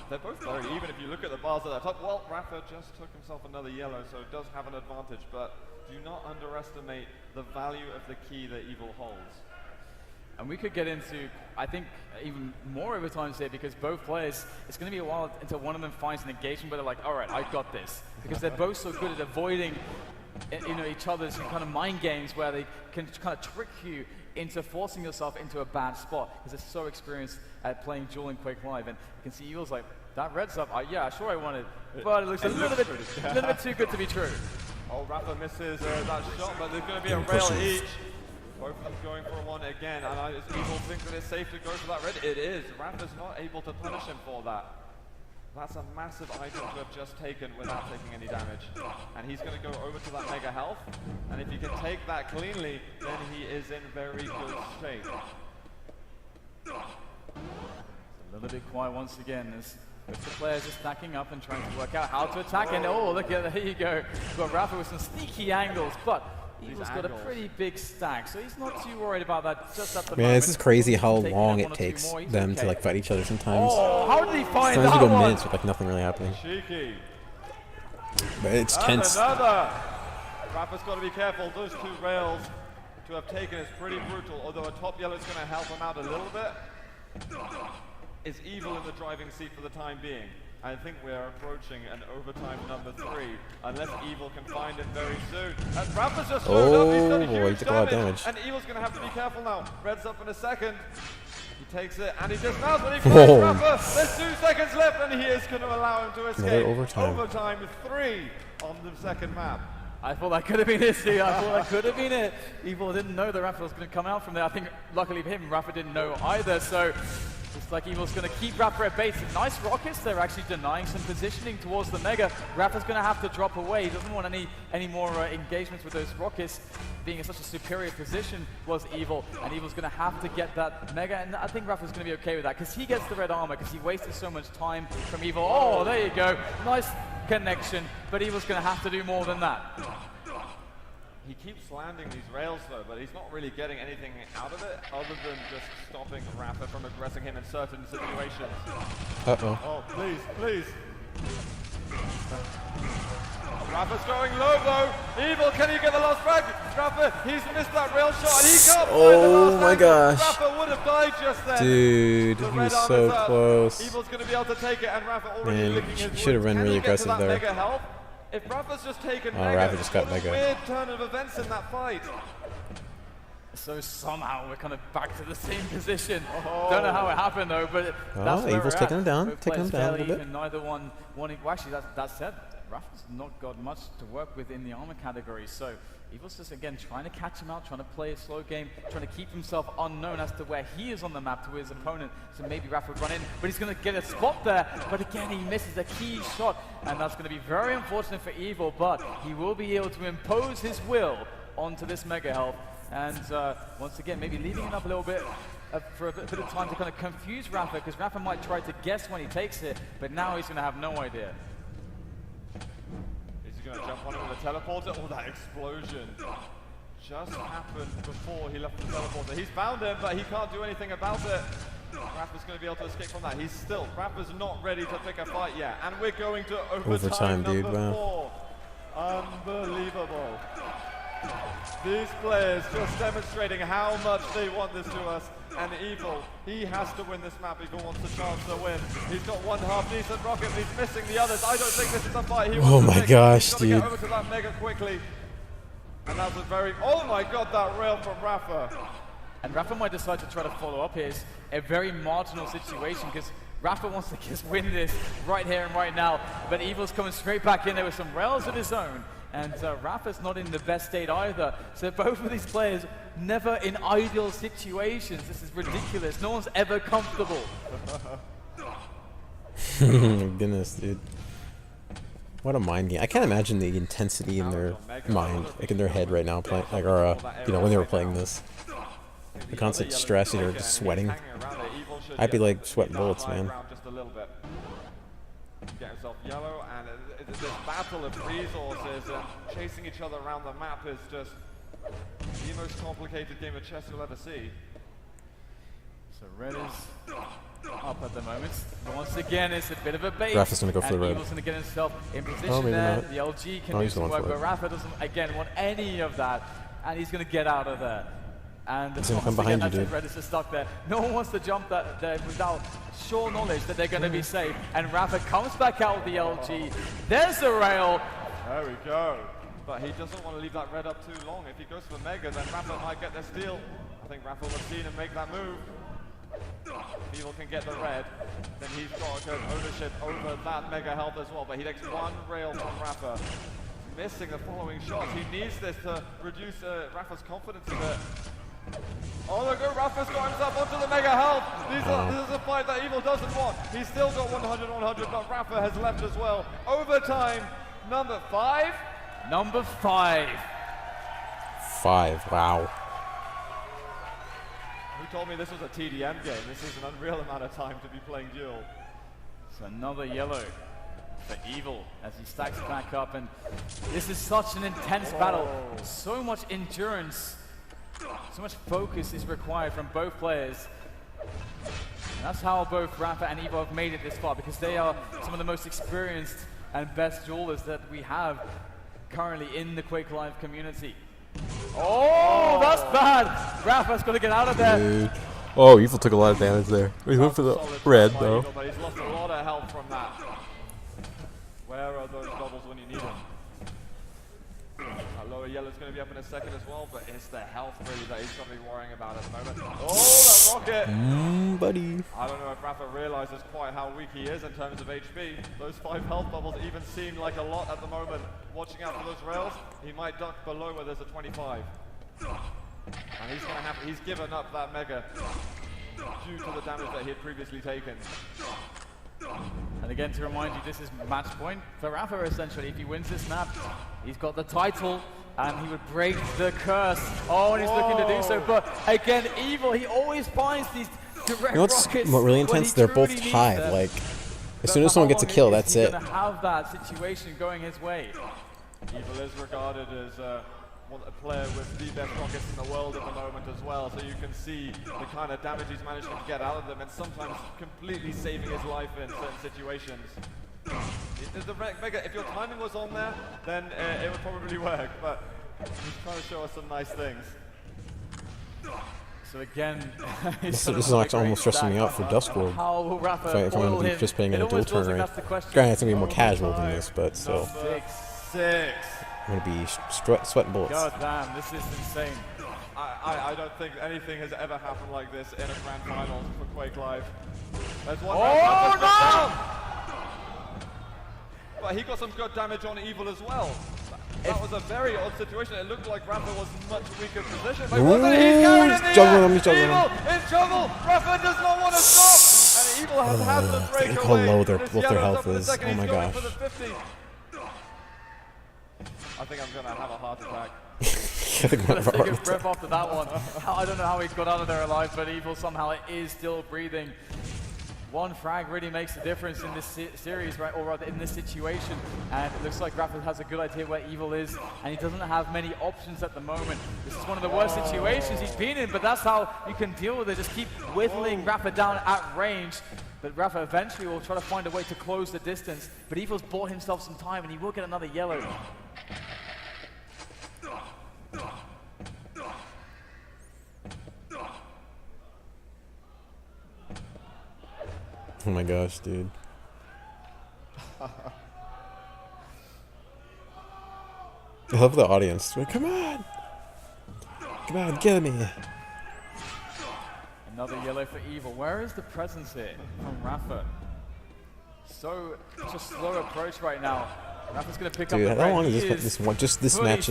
C: They're both very even if you look at the bars at the top. Well, Rapha just took himself another yellow, so it does have an advantage, but do not underestimate the value of the key that Evil holds.
B: And we could get into, I think, even more overtime here, because both players, it's going to be a while until one of them finds an engagement where they're like, all right, I got this. Because they're both so good at avoiding each other's kind of mind games where they can kind of trick you into forcing yourself into a bad spot, because they're so experienced at playing Duel and Quake Live. And you can see Evil's like, that red's up, yeah, sure I want it, but it looks a little bit too good to be true.
C: Rapha misses that shot, but there's going to be a rail each. Both of them going for one again, and Evil thinks that it's safe to go for that red. It is. Rapha's not able to punish him for that. That's a massive item to have just taken without taking any damage. And he's going to go over to that mega health. And if he can take that cleanly, then he is in very good shape.
B: It's a little bit quiet once again as the players are stacking up and trying to work out how to attack. And oh, look at there you go. We've got rapha with some sneaky angles, but Evil's got a pretty big stack, so he's not too worried about that just at the moment.
A: Man, this is crazy how long it takes them to like fight each other sometimes.
B: Oh, how did he find
A: Sometimes
B: that
A: you go
B: one?
A: minutes with like nothing really happening.
C: Cheeky.
A: But it's
C: And
A: tense.
C: another. Rapha's got to be careful. Those two rails to have taken is pretty brutal, although a top yellow is going to help him out a little bit. Is Evil in the driving seat for the time being? I think we are approaching an overtime number 3, unless Evil can find it very soon. And Rapha's just showed up, he's done
A: boy, he
C: huge
A: took a lot of
C: damage,
A: damage.
C: and Evil's going to have to be careful now. Red's up in a second. He takes it, and he dismounts, but he finds Rapha. There's 2 seconds left, and he is going to allow him to escape.
A: Another overtime.
C: Overtime 3 on the second map.
B: I thought that could have been it, too. I thought that could have been it. Evil didn't know that Rapha was going to come out from there. I think, luckily for him, Rapha didn't know either, so looks like Evil's going to keep Rapha at base. Nice rockets. They're actually denying some positioning towards the Mega. Rapha's going to have to drop away. He doesn't want any more engagements with those rockets. Being in such a superior position was Evil, and Evil's going to have to get that Mega, and I think Rapha's going to be okay with that, because he gets the red armor, because he wasted so much time from Evil. Oh, there you go. Nice connection, but Evil's going to have to do more than that.
C: He keeps landing these rails though, but he's not really getting anything out of it other than just stopping Rapha from aggressing him in certain situations.
A: Uh-oh.
C: Oh, please, please. Rapha's going low though. Evil, can you get the last frag? Rapha, he's missed that rail shot and he can't find the last
A: my
C: frag.
A: gosh.
C: Rapha would have died just then.
A: Dude,
C: The
A: he
C: red
A: was
C: armor's
A: so
C: up.
A: close.
C: Evil's going to be able to take it, and Rapha already
A: Man,
C: licking his
A: should have
C: wounds.
A: been
C: Can
A: really
C: he get to
A: aggressive
C: that
A: there.
C: Mega health? If Rapha's just taken
A: Oh,
C: Mega,
A: Rapha just got
C: what a
A: Mega.
C: weird turn of events in that fight.
B: So somehow we're kind of back to the same position. Don't know how it happened though, but that's where
A: Evil's
B: we're
A: taking
B: at.
A: him down,
B: Both
A: taking him
B: players
A: down a
B: fairly
A: little bit.
B: even, neither one wanting. Well, actually, that said, Rapha's not got much to work with in the armor category. So Evil's just again trying to catch him out, trying to play a slow game, trying to keep himself unknown as to where he is on the map to his opponent. So maybe Rapha would run in, but he's going to get a spot there. But again, he misses a key shot, and that's going to be very unfortunate for Evil. But he will be able to impose his will onto this Mega Health. And once again, maybe leaving it up a little bit for a bit of time to kind of confuse Rapha, because Rapha might try to guess when he takes it, but now he's going to have no idea.
C: Is he going to jump on it with a teleporter? Oh, that explosion just happened before he left the teleporter. He's found him, but he can't do anything about it. Rapha's going to be able to escape from that. Rapha's not ready to pick a fight yet. And we're going to overtime
A: dude,
C: number
A: wow.
C: 4. Unbelievable. These players just demonstrating how much they want this to us. And Evil, he has to win this map if he wants a chance to win. He's got one half-decent rocket, but he's missing the others. I don't think this is a fight he wants to
A: my
C: pick.
A: gosh,
C: He's got to
A: dude.
C: get over to that Mega quickly. And that was oh my god, that rail from Rapha.
B: And Rapha might decide to try to follow up here. It's a very marginal situation, because Rapha wants to just win this right here and right now. But Evil's coming straight back in there with some rails of his own. And Rapha's not in the best state either. So both of these players never in ideal situations. This is ridiculous. No one's ever comfortable.
A: Oh my goodness, dude. What a mind game. I can't imagine the intensity in their mind, like in their head right now, playing, like, or you know, when they were playing this. The constant stress, you know, just sweating. I'd be like sweating bullets, man.
C: Just a little bit. Get himself yellow, and this battle of resources and chasing each other around the map is just the most complicated game of chess you'll ever see.
B: So Red is up at the moment. Once again, it's a bit of a bait.
A: Rapha's gonna go for the red.
B: Evil's gonna get himself in position
A: maybe
B: there.
A: not.
B: The LG can
A: Oh,
B: do
A: he's
B: some
A: going
B: work,
A: for
B: but Rapha doesn't, again, want any of that. And he's gonna get out of there. And
A: He's gonna come behind you, dude.
B: Red is just stuck there. No one wants to jump that there without sure knowledge that they're gonna be safe. And Rapha comes back out with the LG. There's the rail.
C: There we go. But he doesn't want to leave that red up too long. If he goes for Mega, then Rapha might get the steal. I think Rapha will have seen him make that move. If Evil can get the red, then he's got good ownership over that Mega Health as well. But he takes one rail from Rapha. Missing the following shots. He needs this to reduce Rapha's confidence a bit. Oh, look, Rapha's got himself onto the mega health. This is a fight that Evil doesn't want. He's still got 100, but Rapha has left as well. Overtime, number 5.
B: Number 5.
A: 5, wow.
C: Who told me this was a TDM game? This is an unreal amount of time to be playing Duel.
B: It's another yellow for Evil as he stacks back up, and this is such an intense battle. So much endurance, so much focus is required from both players. And that's how both Rapha and Evil have made it this far, because they are some of the most experienced and best duelists that we have currently in the Quake Live community. Oh, that's bad! Rapha's got to get out of there.
A: Dude. Oh, Evil took a lot of damage there. He went for the red, though.
C: Evil, but he's lost a lot of health from that. Where are those doubles when you need them? Lower yellow's going to be up in a second as well, but it's the health really that he's got to be worrying about at the moment. Oh, that rocket!
A: Buddy.
C: I don't know if Rapha realizes quite how weak he is in terms of HP. Those 5 health bubbles even seem like a lot at the moment. Watching out for those rails, he might duck below where there's a 25. And he's going to have, he's given up that mega due to the damage that he had previously taken.
B: And again, to remind you, this is match point for Rapha essentially. If he wins this map, he's got the title and he would break the curse. Oh, and he's looking to do so, but again, Evil, he always finds these direct rockets.
A: What's really intense, they're both tied. Like, as soon as someone gets a kill, that's it.
B: He's going to have that situation going his way.
C: Evil is regarded as a player with the best rockets in the world at the moment as well, so you can see the kind of damage he's managed to get out of them, and sometimes completely saving his life in certain situations. The mega, if your timing was on there, then it would probably work, but he's trying to show us some nice things.
B: So again,
A: this is actually almost stressing me out for Dustworld. If I'm going to be just playing in a dual tournament. Granted, it's going to be more casual than this, but still.
C: 6.
A: I'm going to be sweating bullets.
B: God damn, this is insane.
C: I don't think anything has ever happened like this in a grand finals for Quake Live. There's one down! But he got some good damage on Evil as well. That was a very odd situation. It looked like Rapha was in much weaker position. But wasn't he? He's carried in the air!
A: He's juggling
C: Evil in trouble! Rapha does not want to stop! And Evil has had the breakaway.
A: Look how low their health is. Oh my gosh.
C: I think I'm going to have a heart attack.
B: Take a breath after that one. I don't know how he got out of there alive, but Evil somehow is still breathing. One frag really makes a difference in this series, right? Or rather in this situation. And it looks like Rapha has a good idea where Evil is, and he doesn't have many options at the moment. This is one of the worst situations he's been in, but that's how you can deal with it. Just keep whittling Rapha down at range. But Rapha eventually will try to find a way to close the distance. But Evil's bought himself some time, and he will get another yellow.
A: Oh my gosh, dude. I love the audience. Come on! Come on, get me!
B: Another yellow for Evil. Where is the presence here from Rapha? So, such a slow approach right now. Rapha's going to pick up the
A: how long is this match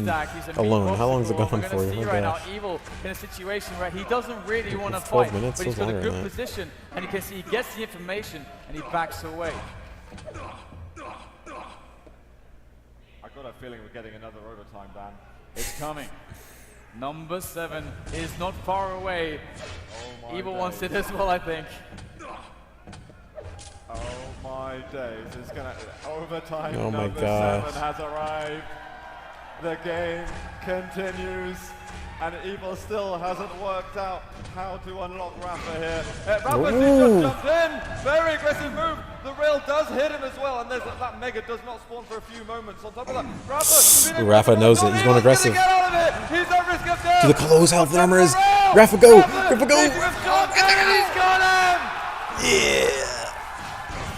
A: alone? How long has it gone for you?
B: See right now, Evil in a situation where he doesn't really want to fight, but he's got a good position, and you can see he gets the information and he backs away.
C: I got a feeling we're getting another overtime ban.
B: It's coming. Number 7 is not far away.
C: Oh
B: Evil wants it as well, I think.
C: Oh my days, it's gonna overtime.
A: Oh my
C: number
A: gosh.
C: 7 has arrived. The game continues, and Evil still hasn't worked out how to unlock Rapha here. Rapha just jumped in, very aggressive move. The rail does hit him as well, and that mega does not spawn for a few moments. On top of that,
A: Rapha knows it. He's going aggressive.
C: He's at risk of death.
A: To the close health armor is Rapha go! Rapha go!
C: He's got him!
A: Yeah!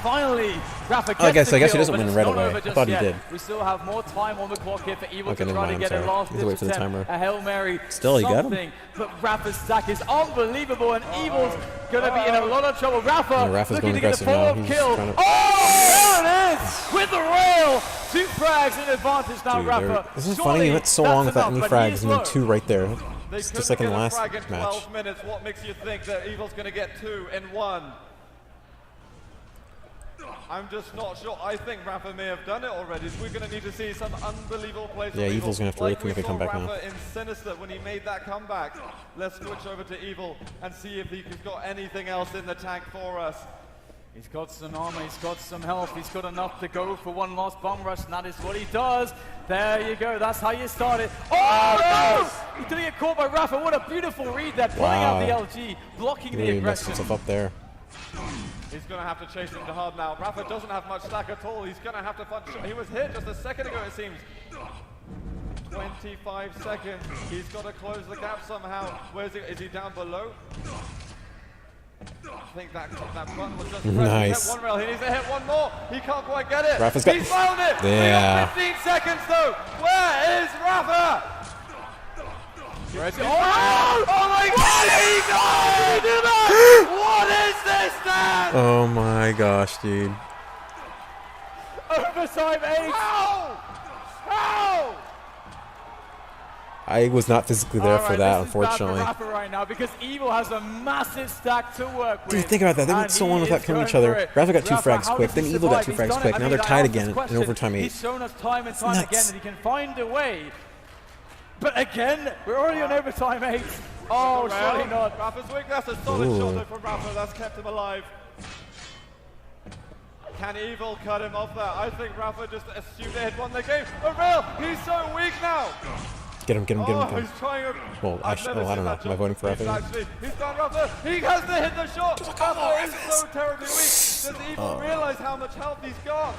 B: Finally, Rapha gets
A: I guess
B: the
A: he
B: kill,
A: doesn't win right away. I thought he did.
B: We still have more time on the clock here for Evil
A: Okay,
B: to
A: never
B: try to
A: mind,
B: get
A: I'm
B: a
A: sorry.
B: last
A: He has to wait for the timer.
B: a Hail Mary.
A: Still, he got him.
B: But Rapha's stack is unbelievable, and Evil's going to be in a lot of trouble. Rapha
A: Rapha's
B: looking
A: going
B: to get a
A: aggressive now.
B: follow-up
A: He's
B: kill.
A: trying to...
B: Oh, there it is! With the rail! 2 frags in advantage now,
A: Dude,
B: Rapha.
A: this is funny. You went so long without any frags, and then 2 right there.
C: They
A: It's the
C: couldn't
A: second
C: get a
A: last
C: frag in
A: match.
C: 12 minutes. What makes you think that Evil's going to get 2 in 1? I'm just not sure. I think rapha may have done it already. We're going to need to see some unbelievable plays.
A: Yeah,
C: from
A: Evil's going to have to
C: like
A: really make a comeback now.
C: in Sinister when he made that comeback. Let's switch over to Evil and see if he's got anything else in the tank for us.
B: He's got some armor, he's got some health, he's got enough to go for one last bomb rush, and that is what he does. There you go, that's how you start it. Oh no! He's gonna get caught by rapha. What a beautiful read there, pulling out the LG, blocking the
A: He messed
B: aggression.
A: himself up there.
C: He's going to have to chase him to hard now. rapha doesn't have much stack at all. He's going to have to punch. He was hit just a second ago, it seems. 25 seconds. He's got to close the gap somehow. Where is he? Is he down below? I think that button was just
A: nice.
C: He hit one rail. He needs to hit one more. He can't quite get it.
A: Rapha's got.
C: He's found it.
A: Yeah.
C: 15 seconds though. Where is rapha?
B: Where is he?
C: Oh my God! He did that! What is this, Dan?
A: Oh my gosh, dude.
B: Overtime 8!
C: How? How?
A: I was not physically there for that, unfortunately.
B: This is bad for rapha right now because Evil has a massive stack to work with.
A: Dude, think about that. They went so long without killing each other. rapha got 2 frags quick, then Evil got 2 frags quick. Now they're tied again in overtime 8.
B: He's shown us time and time again that he can find a way. But again, we're already on overtime 8. Oh, surely not.
C: rapha's weak. That's a solid shot though from rapha. That's kept him alive. Can Evil cut him off there? I think rapha just assumed they had won the game. A rail! He's so weak now!
A: Get him, get him, get him. Get him.
C: He's trying to...
A: Well, I don't know. Am I voting for rapha?
C: He's done rapha! He has to hit the shot! rapha is so terribly weak! Does Evil realize how much health he's got?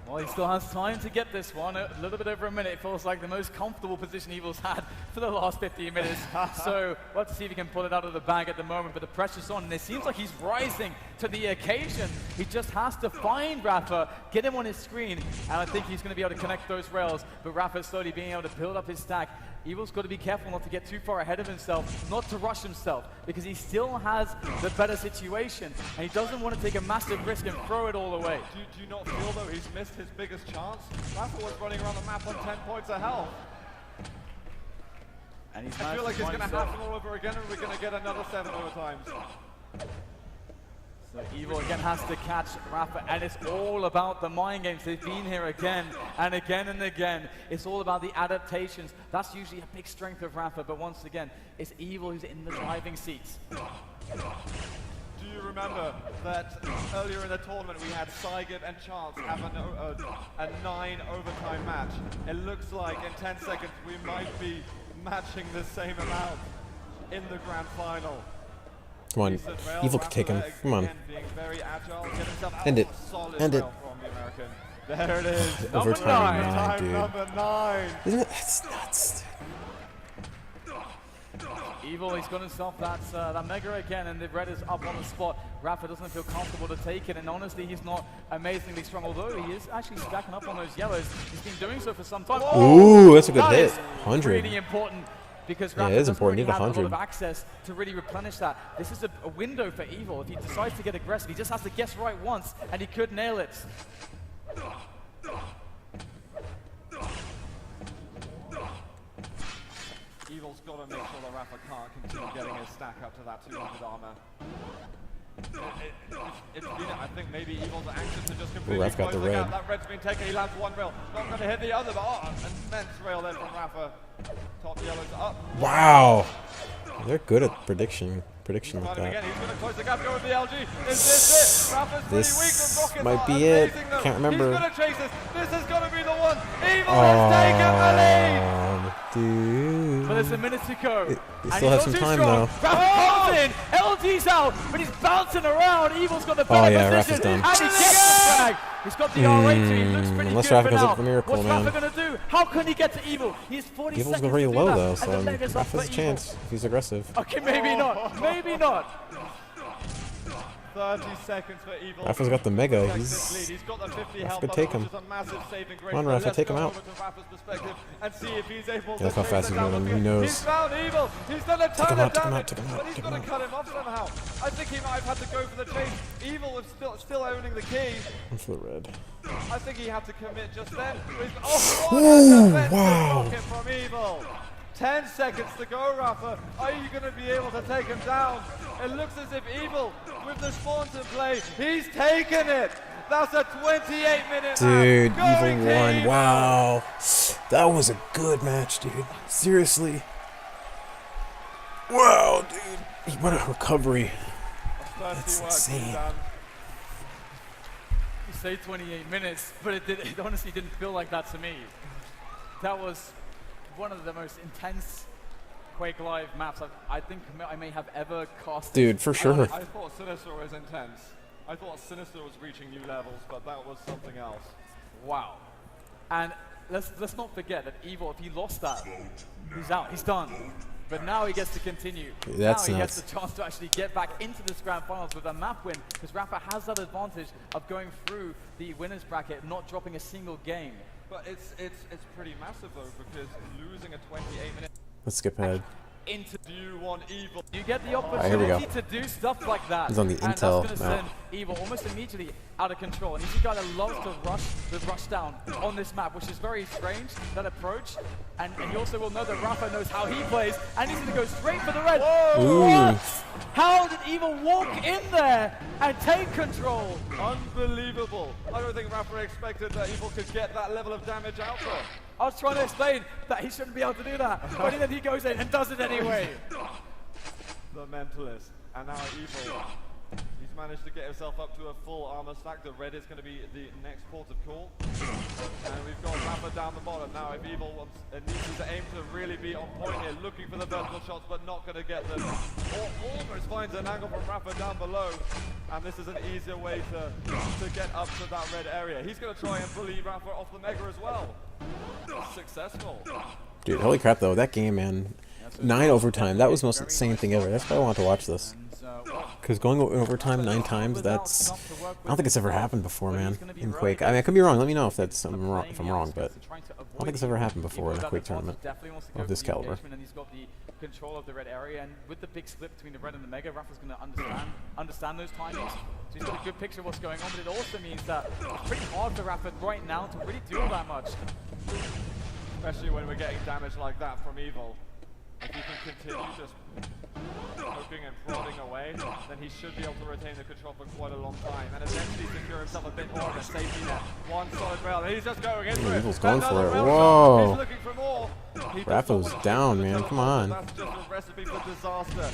B: Well, he still has time to get this one. A little bit over a minute. It feels like the most comfortable position Evil's had for the last 15 minutes. So we'll have to see if he can pull it out of the bag at the moment. But the pressure's on, and it seems like he's rising to the occasion. He just has to find rapha, get him on his screen, and I think he's going to be able to connect those rails. But rapha's slowly being able to build up his stack. Evil's got to be careful not to get too far ahead of himself, not to rush himself, because he still has the better situation, and he doesn't want to take a massive risk and throw it all away.
C: Do you not feel, though, he's missed his biggest chance? rapha was running around the map on 10 points of health.
B: And he's
C: I feel like it's going to happen all over again, and we're going to get another 7 overtimes.
B: So Evil again has to catch rapha, and it's all about the mind games. They've been here again and again and again. It's all about the adaptations. That's usually a big strength of rapha, but once again, it's Evil who's in the driving seats.
C: Do you remember that earlier in the tournament we had Saigib and Chance have a 9 overtime match? It looks like in 10 seconds we might be matching the same amount in the grand final.
A: Come on. Evil could take him. Come on. End it. End it.
C: There it is.
A: Overtime 9, dude.
C: Number 9.
A: Isn't it? That's nuts.
B: Evil, he's got himself that mega again, and the red is up on the spot. rapha doesn't feel comfortable to take it, and honestly, he's not amazingly strong, although he is actually stacking up on those yellows. He's been doing so for some time.
A: Ooh, that's a good
B: that
A: hit.
B: is
A: 100.
B: Really important. Because
A: Yeah,
B: rapha
A: it is
B: doesn't
A: important.
B: really
A: Need
B: have a lot
A: 100.
B: of access to really replenish that. This is a window for Evil. If he decides to get aggressive, he just has to guess right once, and he could nail it.
C: Evil's got to make sure that rapha can't continue getting his stack up to that 200 armor. It's been, I think maybe Evil's anxious to just completely
A: Raph got
C: close
A: the red.
C: gap. That red's been taken, he lands one rail. Not going to hit the other, but an immense rail there from rapha. Top yellow's up.
A: Wow. They're good at prediction like
C: Again.
A: that.
C: He's going to close the gap, go with the LG. Is this it? rapha's pretty weak. The
A: This
C: rockets
A: might
C: are
A: be it.
C: amazing, though.
A: Can't remember.
C: He's going to chase this. This has got to be the one. Evil has taken the lead.
A: Dude.
B: But there's a minute to go.
A: You still have some time, though.
B: rapha comes in, LG's out, but he's bouncing around. Evil's got the better
A: yeah,
B: position.
A: Rapha's done.
B: And he gets the frag. He's got the R8, so he looks pretty
A: Unless
B: good
A: Rapha
B: for
A: goes
B: now.
A: up for Miracle,
B: What's
A: man.
B: rapha going to do? How can he get to Evil? He's 40
A: Evil's
B: seconds
A: very
B: to do
A: low,
B: that,
A: though,
B: and
A: so
B: the mega's up
A: Raph
B: for
A: has a
B: Evil.
A: chance if he's aggressive.
B: Okay, maybe not. Maybe not.
C: 30 seconds for Evil.
A: Rapha's got the mega.
C: He's got the 50 health
A: could
C: bubble,
A: take him.
C: which is a massive saving grace.
A: Come on,
C: But
A: Rapha,
C: let's
A: take him
C: go
A: out.
C: over to Rapha's perspective and see if he's able to
A: Look how
C: chase
A: fast
C: it
A: he's
C: down
A: moving.
C: with
A: He
C: the-
A: knows.
C: He's found Evil. He's done a ton
A: him
C: of
A: out, take him
C: damage,
A: out, take him out,
C: but he's
A: take
C: got
A: him
C: to
A: out.
C: cut him off somehow. I think he might have had to go for the chase. Evil was still owning the key.
A: One for the red.
C: I think he had to commit just then. Oh, what
A: Ooh,
C: a defensive
A: wow.
C: rocket from Evil. 10 seconds to go, Rapha. Are you going to be able to take him down? It looks as if Evil, with the spawns in play, he's taken it. That's a 28-minute
A: Dude,
C: match.
A: Evil won. Wow. That was a good match, dude. Seriously. Wow, dude. What a recovery. That's insane.
B: You say 28 minutes, but it honestly didn't feel like that to me. That was one of the most intense Quake Live maps I think I may have ever cast.
A: Dude, for sure.
C: I thought Sinister was intense. I thought Sinister was reaching new levels, but that was something else.
B: Wow. And let's not forget that Evil, if he lost that, he's out, he's done. But now he gets to continue.
A: That's
B: now he
A: nuts.
B: gets the chance to actually get back into this grand finals with a map win, because rapha has that advantage of going through the winners bracket, not dropping a single game.
C: But it's pretty massive though, because losing a 28-minute
A: Let's skip ahead.
B: Into
C: do you want Evil?
B: you get the
A: here we
B: opportunity
A: go.
B: to do stuff like that.
A: He's on the
B: and
A: intel
B: that's going to
A: map.
B: send Evil almost immediately out of control. And he's a guy that loves to rush down on this map, which is very strange, that approach. And you also will know that rapha knows how he plays, and he's going to go straight for the red.
A: Ooh.
B: What? How did Evil walk in there and take control?
C: Unbelievable. I don't think rapha expected that Evil could get that level of damage out there.
B: I was trying to explain that he shouldn't be able to do that, but then he goes in and does it anyway.
C: The Mentalist. And now Evil. He's managed to get himself up to a full armor stack. The red is going to be the next port of call. And we've got rapha down the bottom. Now if Evil wants, needs to aim to really be on point here, looking for the vertical shots but not going to get them. Or almost finds an angle from rapha down below. And this is an easier way to get up to that red area. He's going to try and bully rapha off the mega as well. Successful.
A: Dude, holy crap, though. That game, man. 9 overtime. That was the most insane thing ever. That's why I wanted to watch this. Because going overtime 9 times, that's... I don't think it's ever happened before, man, in Quake. I mean, I could be wrong. Let me know if that's if I'm wrong, but I don't think it's ever happened before in a Quake tournament of this caliber.
B: And he's got the control of the red area, and with the big split between the red and the mega, rapha's going to understand those timings. So he's got a good picture of what's going on, but it also means that it's pretty hard for rapha right now to really do that much.
C: Especially when we're getting damage like that from Evil. If you can continue just poking and prodding away, then he should be able to retain the control for quite a long time and eventually secure himself a bit more of a safety net. One solid rail, and he's just going into it.
A: Evil's going for it.
C: Rail
A: Whoa.
C: shot. He's looking for more.
A: Rapha's down, man. Come on.
C: That's just a recipe for disaster.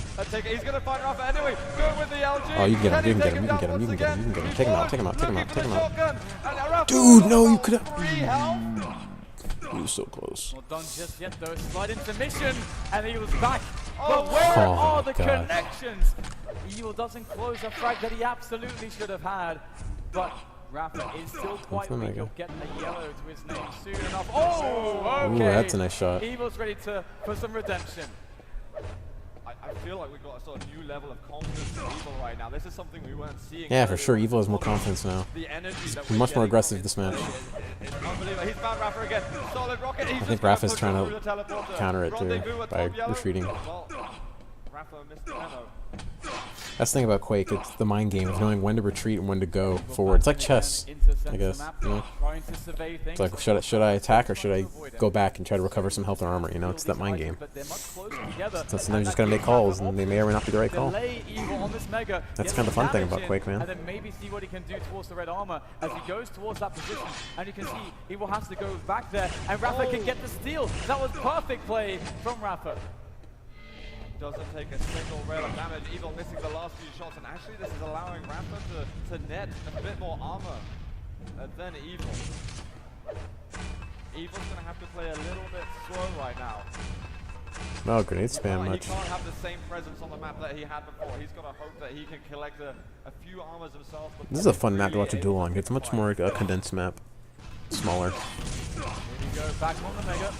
C: He's going to fight Rapha anyway. Good with the LG.
A: Oh, you can get him. You can get him. You can get him. You can get him. You can get him. Take him out. Take him out. Take him out. Take him out. Dude, no, you could have. He was so close.
B: Not done just yet though. Slide into mission, and he was back.
C: Oh,
B: but where
A: oh
B: are the
A: God.
B: connections? Evil doesn't close a frag that he absolutely should have had, but rapha is still quite weak. He'll get a yellow to his name soon enough. Oh, okay.
A: Ooh, that's a nice shot.
B: Evil's ready for some redemption.
C: I feel like we've got a sort of new level of confidence in Evil right now. This is something we weren't seeing.
A: Yeah, for sure. Evil has more confidence now.
C: The energy that
A: He's much more aggressive this match.
C: It's unbelievable. He's found rapha again. Solid rocket.
A: I think rapha's trying to counter it too by retreating.
C: Well, rapha missed the memo.
A: That's the thing about Quake. It's the mind game of knowing when to retreat and when to go forward. It's like chess, I guess. You know? It's like, should I attack or should I go back and try to recover some health or armor? You know, it's that mind game. So sometimes you just gotta make calls, and they may or may not be the right call. That's kind of the fun thing about Quake, man.
B: And then maybe see what he can do towards the red armor as he goes towards that position. And you can see Evil has to go back there, and rapha can get the steal. That was perfect play from rapha.
C: Doesn't take a single rail of damage. Evil missing the last few shots, and actually this is allowing rapha to net a bit more armor than Evil. Evil's going to have to play a little bit slow right now.
A: No grenade spam
C: He
A: much.
C: can't have the same presence on the map that he had before. He's got to hope that he can collect a few armors himself.
A: This is a fun map to watch a duel on. It's much more a condensed map. Smaller.
B: Here we go, back on the mega.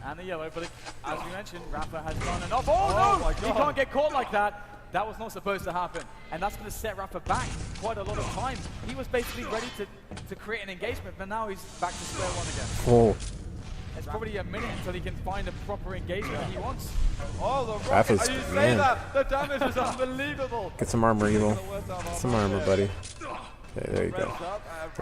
B: And the yellow, but as we mentioned, rapha has done enough. Oh no! He can't get caught like that. That was not supposed to happen. And that's going to set rapha back quite a lot of time. He was basically ready to create an engagement, but now he's back to square one again.
A: Oh.
B: It's probably a minute until he can find a proper engagement that he wants.
C: Oh, the rocket!
A: Rapha's,
C: You say
A: man.
C: that? The damage is unbelievable.
A: Get some armor, Evil. Get some armor, buddy. Okay, there you go.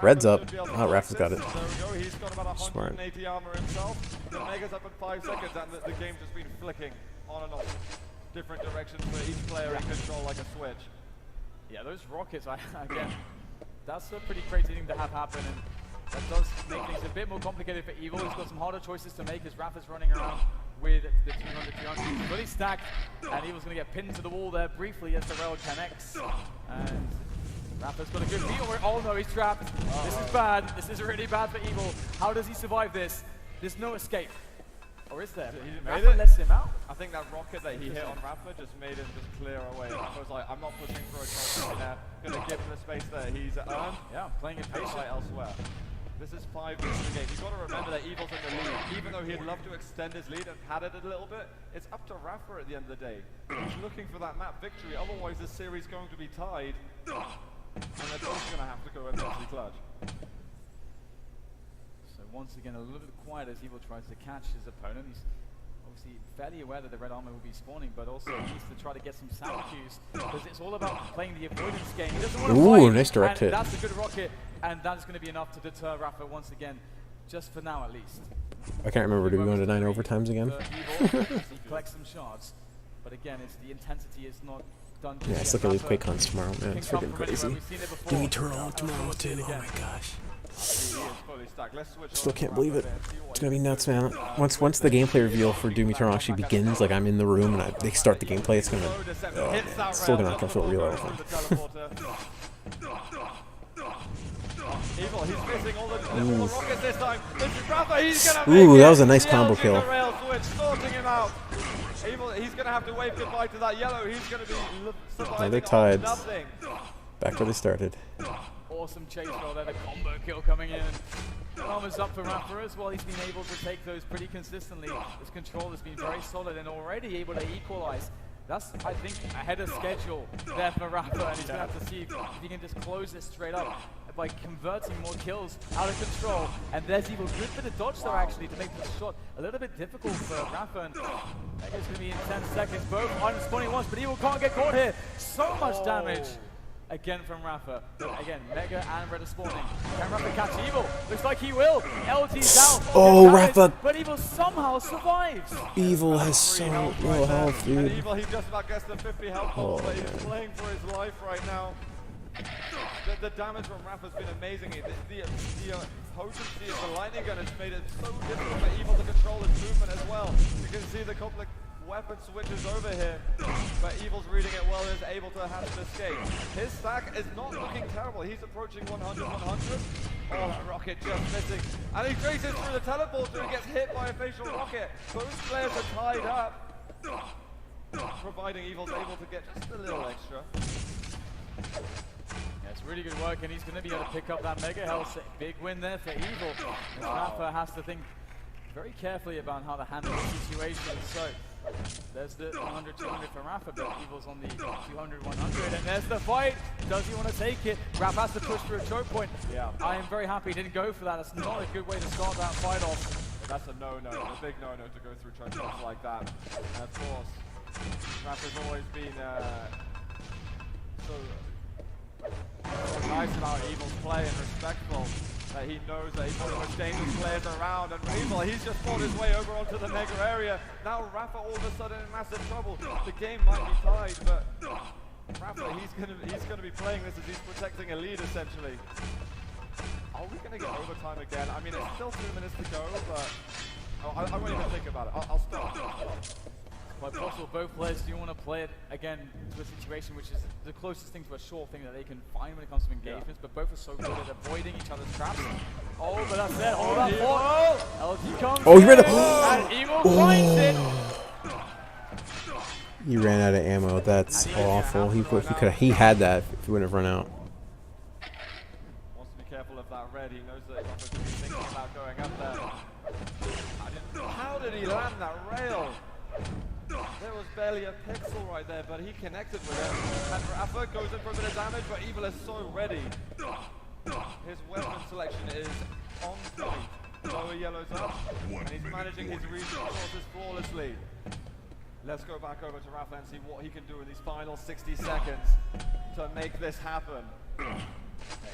A: Red's up. Oh, Rapha's got it.
C: There we go. He's got about
A: Smart.
C: 180 armor himself. The Mega's up in 5 seconds, and the game's just been flicking on and off. Different directions for each player in control like a switch.
B: Yeah, those rockets, again, that's a pretty crazy thing to have happen, and that does make things a bit more complicated for Evil. He's got some harder choices to make as Rapha's running around with the 200. He's fully stacked, and Evil's going to get pinned to the wall there briefly as the rail connects. And Rapha's got a good beat over it. Oh no, he's trapped. This is bad. This is really bad for Evil. How does he survive this? There's no escape. Or is there? Rapha lets him out.
C: I think that rocket that he hit on Rapha just made him just clear away. Rapha was like, I'm not pushing for a charge there. Gonna give him the space there. He's earned.
B: Yeah, playing it patient.
C: Elsewhere. This is 5 minutes of the game. You've got to remember that Evil's in the lead. Even though he'd love to extend his lead and pad it a little bit, it's up to Rapha at the end of the day. He's looking for that map victory. Otherwise, this series is going to be tied. And they're both going to have to go immensely clutch.
B: So once again, a little bit quiet as Evil tries to catch his opponent. He's obviously fairly aware that the red armor will be spawning, but also he needs to try to get some sound cues, because it's all about playing the avoidance game. He doesn't want to fight,
A: nice direct hit.
B: That's a good rocket, and that's going to be enough to deter Rapha once again, just for now at least.
A: I can't remember. Do we go into 9 overtimes again?
B: Evil, he collects some shards, but again, it's the intensity is not done.
A: Yeah, it's looking at these QuakeCons tomorrow, man. It's freaking crazy.
B: Give me
A: Turtle tomorrow too. Oh my gosh.
C: Still
A: Still can't believe it. It's gonna be nuts, man. Once the gameplay reveal for Doom Eternal actually begins, like I'm in the room and they start the gameplay, it's gonna. Oh man, it's still gonna feel real. I think.
C: Evil, he's missing all the rockets this time. This is Rapha, he's gonna
A: Ooh, that was a nice combo kill.
C: Sorting him out. Evil, he's gonna have to wave goodbye to that yellow. He's gonna be surviving.
A: They're tied.
C: Nothing.
A: Back where they started.
B: Awesome chase roll there, the combo kill coming in. Armor's up for Rapha as well. He's been able to take those pretty consistently. His control has been very solid and already able to equalize. That's, I think, ahead of schedule there for Rapha, and he's going to have to see if he can just close this straight up by converting more kills out of control. And there's Evil. Good bit of dodge there, actually, to make this shot a little bit difficult for Rapha. And that is going to be in 10 seconds. Both unspawning once, but Evil can't get caught here. So much damage. Again from Rapha. But again, Mega and Red are spawning. Can Rapha catch Evil? Looks like he will. LT's down.
A: Oh, Rapha.
B: But Evil somehow survives.
A: Evil has so little health, dude.
C: And Evil, he just about gets the 50 health points, but he's playing for his life right now. The damage from Rapha's been amazing. The potency of the lightning gun has made it so difficult for Evil to control his movement as well. You can see the couple of weapon switches over here, but Evil's reading it well and is able to have an escape. His stack is not looking terrible. He's approaching 100. Oh, that rocket just missing. And he traces through the teleporter and gets hit by a facial rocket. Both players are tied up, providing Evil's able to get just a little extra.
B: Yeah, it's really good work, and he's going to be able to pick up that Mega Health. Big win there for Evil. Rapha has to think very carefully about how to handle the situation. So there's the 100, 200 for Rapha, but Evil's on the 200, 100, and there's the fight. Does he want to take it? Rapha has to push for a choke point. Yeah, I am very happy he didn't go for that. That's not a good way to start that fight off.
C: That's a no-no, a big no-no to go through choke points like that. And of course, Rapha's always been so nice about Evil's play and respectful. That he knows that he's one of the most dangerous players around, and Evil, he's just fought his way over onto the Mega area. Now Rapha all of a sudden in massive trouble. The game might be tied, but Rapha, he's gonna be playing this as he's protecting a lead essentially. Are we gonna get overtime again? I mean, it's still 2 minutes to go, but I won't even think about it. I'll stop.
B: Quite possible. Both players do want to play it again to a situation which is the closest thing to a sure thing that they can find when it comes to engagements, but both are so good at avoiding each other's traps. Oh, but that's it. Oh, that fought. LT comes.
A: Oh, he ran
B: and Evil finds it.
A: He ran out of ammo. That's awful. He had that if he wouldn't have run out.
C: Wants to be careful of that red. He knows that he's going to be thinking about going up there. How did he land that rail? There was barely a pixel right there, but he connected with it. And Rapha goes in for a bit of damage, but Evil is so ready. His weapon selection is on point. Lower yellow's up, and he's managing his resources flawlessly. Let's go back over to Rapha and see what he can do in these final 60 seconds to make this happen.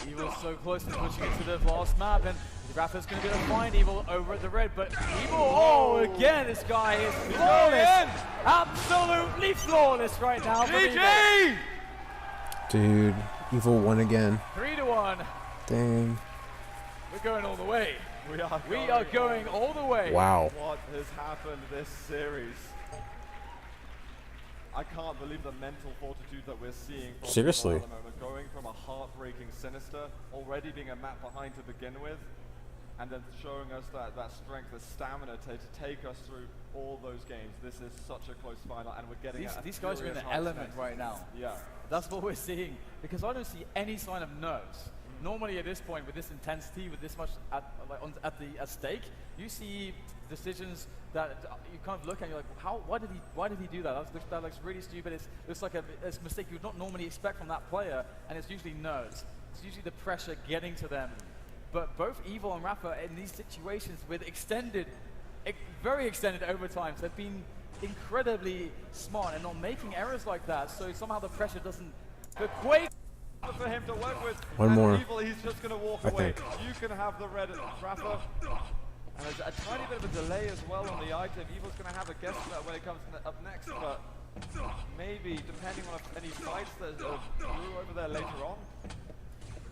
B: Evil's so close to pushing it to the last map, and Rapha's going to be able to find Evil over at the red, but Evil, oh, again, this guy is flawless. Absolutely flawless right now.
C: GG!
A: Dude, Evil won again.
B: 3-1.
A: Dang.
B: We're going all the way.
C: We
B: are going all the way.
A: Wow.
C: What has happened this series? I can't believe the mental fortitude that we're seeing from
A: Seriously.
C: Evil at the moment. Going from a heartbreaking Sinister, already being a map behind to begin with, and then showing us that strength, the stamina to take us through all those games. This is such a close final, and we're getting
B: These guys are in the element right now.
C: Yeah.
B: That's what we're seeing, because I don't see any sign of nerves. Normally at this point, with this intensity, with this much at stake, you see decisions that you kind of look at and you're like, why did he do that? That looks really stupid. It's like a mistake you would not normally expect from that player, and it's usually nerves. It's usually the pressure getting to them. But both Evil and Rapha in these situations with very extended overtimes have been incredibly smart and not making errors like that. So somehow the pressure doesn't. The Quake
C: for him to work with.
A: One
C: and
A: more.
C: Evil, he's just going to walk away. You can have the red Rapha. And there's a tiny bit of a delay as well on the item. Evil's going to have a guess when it comes up next, but maybe depending on any fights that grew over there later on.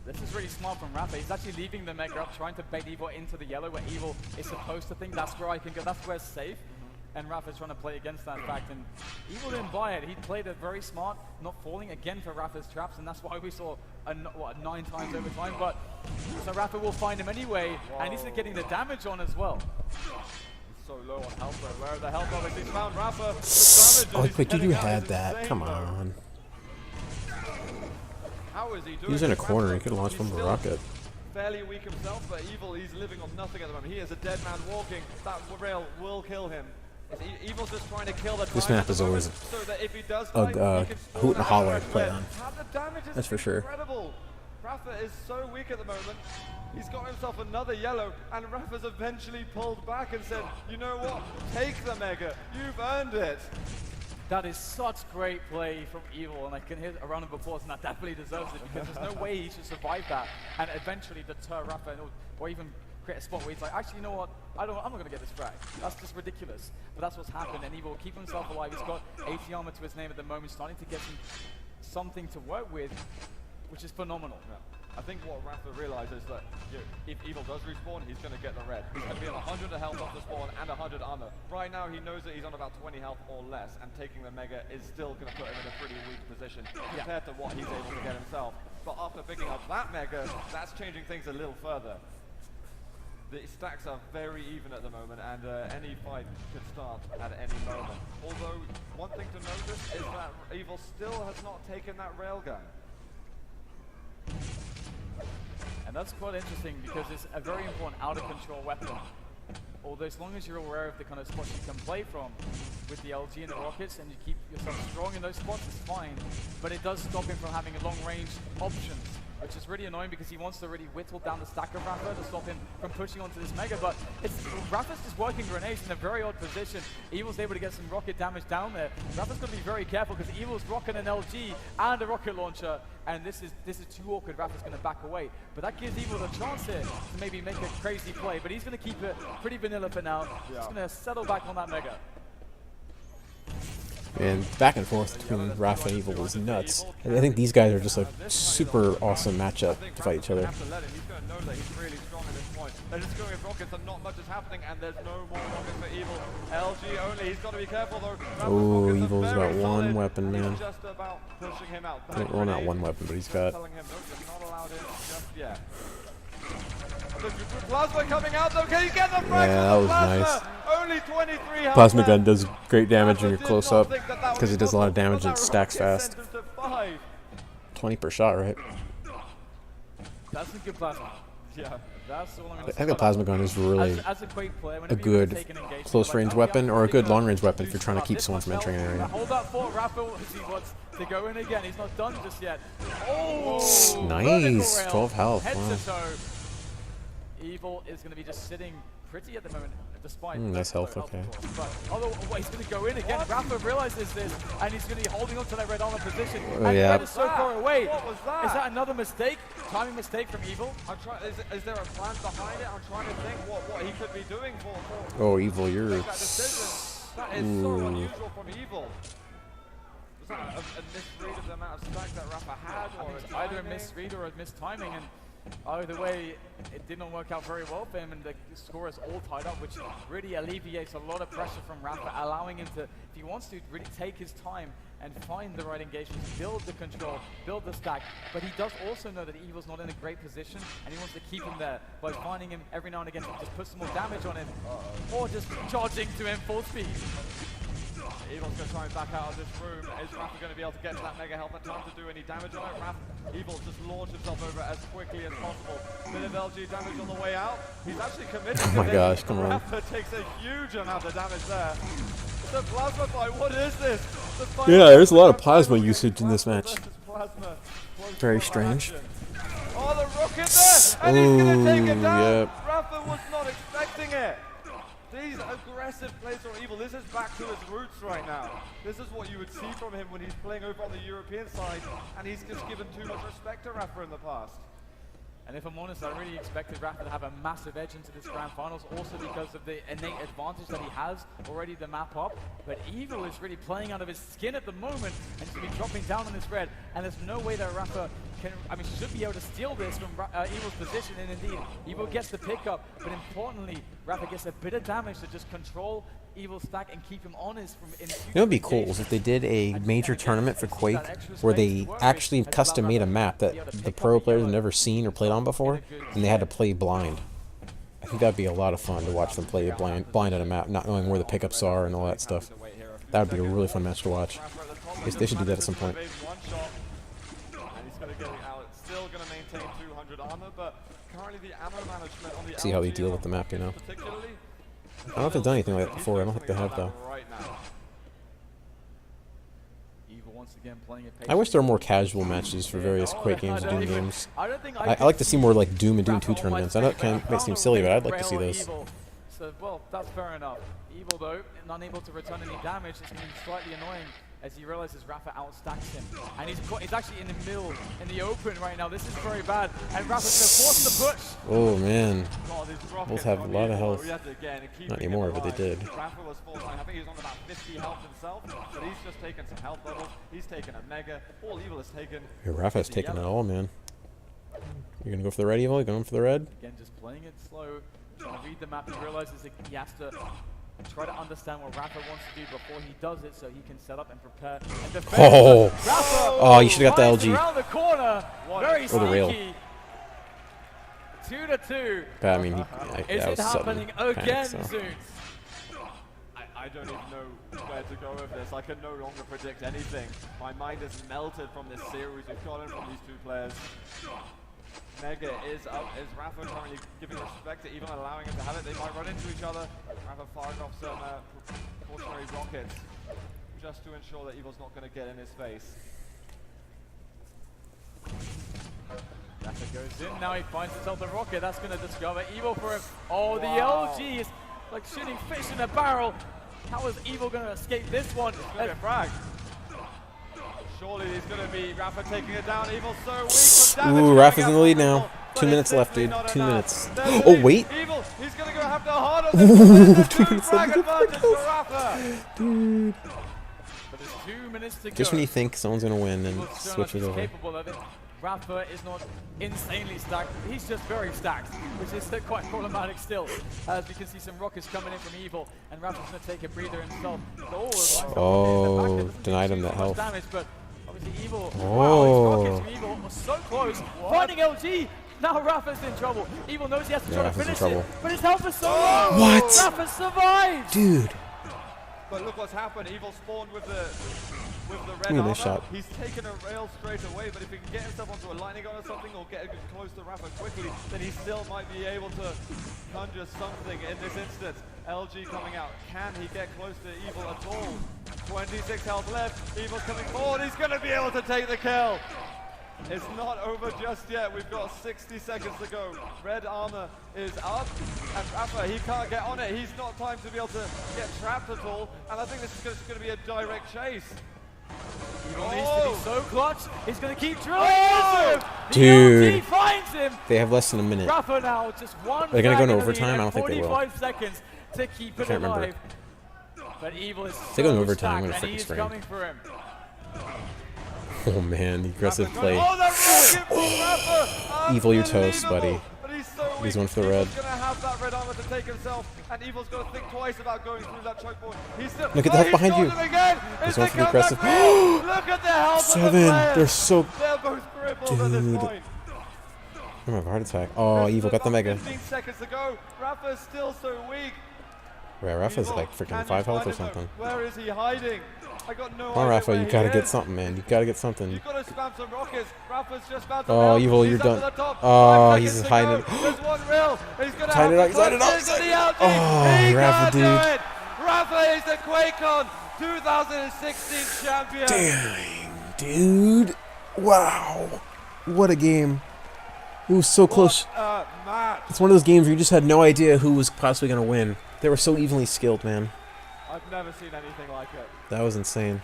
B: This is really smart from Rapha. He's actually leaving the Mega up, trying to bait Evil into the yellow where Evil is supposed to think that's where I can go, that's where it's safe. And Rapha's trying to play against that fact, and Evil didn't buy it. He played it very smart, not falling again for Rapha's traps, and that's why we saw 9 times over time. But so Rapha will find him anyway, and he's getting the damage on as well.
C: He's so low on health, though. Where the health of it? He's found Rapha.
A: Oh, but you had that. Come on.
C: How is he doing?
A: He was in a corner. He
C: Rapha,
A: could have launched from the rocket.
C: Fairly weak himself, but Evil, he's living on nothing at the moment. He is a dead man walking. That rail will kill him. Evil's just trying to kill the
A: This map is always
C: so that if he does
A: a hoot and a holler to
C: to
A: play on. That's for sure.
C: Incredible. Rapha is so weak at the moment. He's got himself another yellow, and Rapha's eventually pulled back and said, you know what? Take the Mega. You've earned it.
B: That is such great play from Evil, and I can hear a round of applause, and that definitely deserves it, because there's no way he should survive that and eventually deter Rapha, or even create a spot where he's like, actually, you know what, I'm not going to get this frag. That's just ridiculous. But that's what's happened, and Evil will keep himself alive. He's got 80 armor to his name at the moment, starting to get something to work with, which is phenomenal.
C: Yeah. I think what Rapha realizes that if Evil does respawn, he's going to get the red. He's going to be on 100 health off the spawn and 100 armor. Right now, he knows that he's on about 20 health or less, and taking the Mega is still going to put him in a pretty weak position compared to what he's able to get himself. But after picking up that Mega, that's changing things a little further. The stacks are very even at the moment, and any fight could start at any moment. Although, one thing to notice is that Evil still has not taken that railgun.
B: And that's quite interesting, because it's a very important out-of-control weapon. Although as long as you're aware of the kind of spots you can play from with the LG and the rockets, and you keep yourself strong in those spots, it's fine. But it does stop him from having a long-range options, which is really annoying, because he wants to really whittle down the stack of Rapha to stop him from pushing onto this Mega. But Rapha's just working grenades in a very odd position. Evil's able to get some rocket damage down there. Rapha's got to be very careful, because Evil's rocking an LG and a rocket launcher, and this is too awkward. Rapha's going to back away. But that gives Evil a chance here to maybe make a crazy play. But he's going to keep it pretty vanilla for now. He's going to settle back on that Mega.
A: And back and forth between Rapha and Evil was nuts. And I think these guys are just a super awesome matchup to fight each other.
C: He's going to know that he's really strong at this point. They're just going with rockets, and not much is happening, and there's no more rockets for Evil. LG only. He's got to be careful, though.
A: Oh, Evil's got one weapon, man.
C: Just about pushing him out.
A: Well, not one weapon, but he's got...
C: Telling him, nope, you're not allowed in just yet. Plasma coming out, though. Can you get the frag?
A: Yeah, that was nice.
C: Only 23 health
A: Plasma
C: left.
A: gun does great damage when you're
C: Rapha
A: close
C: did not
A: up,
C: think that
A: because it does a lot of damage and it stacks
C: rocket
A: fast.
C: sent him to 5.
A: 20 per shot, right?
B: That's a good plasma.
C: Yeah.
B: That's all I'm going
A: I
B: to say.
A: think the plasma gun is really
B: as a Quake player,
A: a
B: whenever you
A: good
B: take an engagement,
A: close-range
B: like,
A: weapon, or a good
B: really
A: long-range
B: good.
A: weapon if you're trying to keep someone from entering an area.
B: Hold that fort, Rapha, as he wants to go in again. He's not done just yet. Oh,
A: Nice,
B: vertical rail,
A: 12 health,
B: head
A: wow.
B: to toe. Evil is going to be just sitting pretty at the moment. despite
A: nice health, okay.
B: But otherwise, he's going to go in again. Rapha realizes this, and he's going to be holding on to that red armor position.
A: Oh,
B: and
A: yeah.
B: Red is so far away.
C: What was that?
B: Is that another mistake? Timing mistake from Evil?
C: Is there a plan behind it? I'm trying to think what he could be doing for
A: Oh, Evil, you're...
C: that decision. That is so unusual from Evil. Was that a misread of the amount of stack that Rapha had, or
B: It's either a misread or a mistiming, and either way, it did not work out very well for him, and the score is all tied up, which really alleviates a lot of pressure from Rapha, allowing him to, if he wants to, really take his time and find the right engagement, build the control, build the stack. But he does also know that Evil's not in a great position, and he wants to keep him there by finding him every now and again to just put some more damage on him, or just charging to him full speed.
C: Evil's going to try and back out of this room. Is Rapha going to be able to get to that mega health in time to do any damage on it? Evil just launched himself over it as quickly as possible. Bit of LG damage on the way out. He's actually committed
A: Oh my gosh, come on.
C: Rapha takes a huge amount of damage there. The plasma fight, what is this?
A: Yeah, there's a lot of plasma usage in this match. Very strange.
C: Oh, the rocket there! And he's going to take it down!
A: Yep.
C: Rapha was not expecting it! These aggressive plays from Evil, this is back to his roots right now. This is what you would see from him when he's playing over on the European side, and he's just given too much respect to Rapha in the past.
B: And if I'm honest, I really expected Rapha to have a massive edge into this grand finals, also because of the innate advantage that he has already the map up. But Evil is really playing out of his skin at the moment, and he's going to be dropping down on this red. And there's no way that Rapha can, should be able to steal this from Evil's position. And indeed, Evil gets the pickup, but importantly, Rapha gets a bit of damage to just control Evil's stack and keep him honest from in.
A: You know, it'd be cool is if they did a major tournament for Quake where they actually custom made a map that the pro players have never seen or played on before, and they had to play blind. I think that'd be a lot of fun to watch them play blind on a map, not knowing where the pickups are and all that stuff. That would be a really fun match to watch. They should do that at some point. See how they deal with the map, you know. I don't know if they've done anything like that before. I don't think they have, though. I wish there were more casual matches for various Quake games and Doom games. I like to see more like Doom and Doom 2 tournaments. I know it might seem silly, but I'd like to see those.
B: So, well, that's fair enough. Evil, though, unable to return any damage, it's going to be slightly annoying as he realizes Rapha outstacks him. And he's actually in the middle, in the open right now. This is very bad. And Rapha's going to force the push.
A: Oh, man. Both have a lot of health. Not anymore, but they did.
C: Rapha was full time. I think he's on about 50 health himself, but he's just taken some health levels. He's taken a mega. All Evil has taken.
A: Yeah, Rapha's taken it all, man. You're going to go for the red, Evil? You're going for the red?
B: Again, just playing it slow. Trying to read the map. He realizes that he has to try to understand what Rapha wants to do before he does it, so he can set up and prepare and defend.
A: Oh,
B: Rapha
A: you should have got the LG.
B: Around the corner, very
A: or the rail.
B: sneaky. 2-2.
A: But, I mean,
B: Is
A: that
B: it
A: was
B: happening
A: sudden
B: again,
A: panic, so.
B: Zeus?
C: I don't even know where to go with this. I can no longer predict anything. My mind is melted from this series we've gotten from these two players. Mega is up. Is Rapha currently giving respect to even allowing him to have it? They might run into each other. Rapha firing off some cautionary rockets just to ensure that Evil's not going to get in his face.
B: Rapha goes in. Now he finds himself the rocket. That's going to discover Evil for him. Oh, the LG is like shooting fish in a barrel. How is Evil going to escape this one?
C: It's going to be a frag. Surely he's going to be Rapha taking it down. Evil so weak.
A: Ooh, Rapha's in the lead now. 2 minutes left, dude. 2 minutes. Oh, wait.
C: Evil, he's going to go have to hard on this. 2 minutes left. Advantage for Rapha.
A: Dude.
B: But there's 2 minutes to go.
A: Just when you think someone's going to win, then
B: Evil's shown
A: switch
B: us
A: it
B: he's
A: over.
B: capable of it. Rapha is not insanely stacked. He's just very stacked, which is still quite problematic still. As we can see some rockets coming in from Evil, and Rapha's going to take a breather himself.
A: Oh, denied him that health.
B: Damage, but obviously Evil,
A: Oh.
B: wow, his rockets from Evil was so close. Finding LG, now Rapha's in trouble. Evil knows he has to try to
A: Rapha's in
B: finish
A: trouble.
B: it, but his health is so low.
A: What?
B: Rapha survives.
A: Dude.
C: But look what's happened. Evil spawned with the red
A: Ooh,
C: armor.
A: nice shot.
C: He's taken a rail straight away, but if he can get himself onto a lightning gun or something, or get close to Rapha quickly, then he still might be able to conjure something in this instance. LG coming out. Can he get close to Evil at all? 26 health left. Evil's coming forward. He's going to be able to take the kill. It's not over just yet. We've got 60 seconds to go. Red armor is up, and rapha, he can't get on it. He's not timed to be able to get trapped at all, and I think this is just going to be a direct chase.
B: Evil needs to be so clutch. He's going to keep drilling into him.
A: Dude.
B: He finds him.
A: They have less than a minute.
B: rapha now, just one.
A: Are they gonna go into
B: frag
A: overtime? I don't think they will.
B: 45 seconds to keep it
A: can't remember.
B: alive. But Evil is
A: they go in
B: so
A: overtime, I'm gonna
B: stacked, and
A: freaking
B: he is
A: spray
B: coming for him.
A: Oh man, the aggressive
C: Rapha's
A: play.
C: going- Oh, that rocket from rapha!
A: Evil, you're toast, buddy.
C: But he's so weak.
A: He's one for the red.
C: Evil's gonna have that red armor to take himself, and Evil's got to think twice about going through that choke point. He's still.
A: Look at the health
C: he's
A: behind
C: got
A: you.
C: him again.
A: He's
C: It's
A: one
C: a
A: for the
C: comeback
A: aggressive.
C: win. Look at the health of the
A: 7.
C: players.
A: They're so.
C: They're both crippled at this
A: Dude.
C: point.
A: I'm gonna have a heart attack. Oh,
C: There's
A: Evil got the
C: about
A: mega.
C: 15 seconds to go. Rapha's still so weak.
A: Yeah, Rapha's
C: Evil,
A: like
C: can
A: freaking
C: you
A: 5 health or
C: find him, though?
A: something.
C: Where is he hiding? I got no
A: Come on,
C: idea
A: Rapha,
C: where
A: you
C: he
A: gotta get
C: is.
A: something, man. You gotta get something.
C: You've got to spam some rockets. Rapha's just about to
A: Oh,
C: melt.
A: Evil,
C: He's
A: you're
C: up to
A: done.
C: the top.
A: Oh,
C: 5
A: he's
C: seconds to
A: hiding
C: go.
A: it.
C: There's one reel. He's gonna
A: Tied
C: have
A: it
C: to
A: up, he's tied it up,
C: push
A: he's
C: into
A: tied
C: the
A: it up.
C: outing.
A: Oh,
C: He
A: Rapha,
C: can't do
A: dude.
C: it. Rapha is the QuakeCon 2016 champion.
A: Dang, dude. Wow. What a game. It was so close.
C: What a match.
A: It's one of those games where you just had no idea who was possibly gonna win. They were so evenly skilled, man.
C: I've never seen anything like it.
A: That was insane.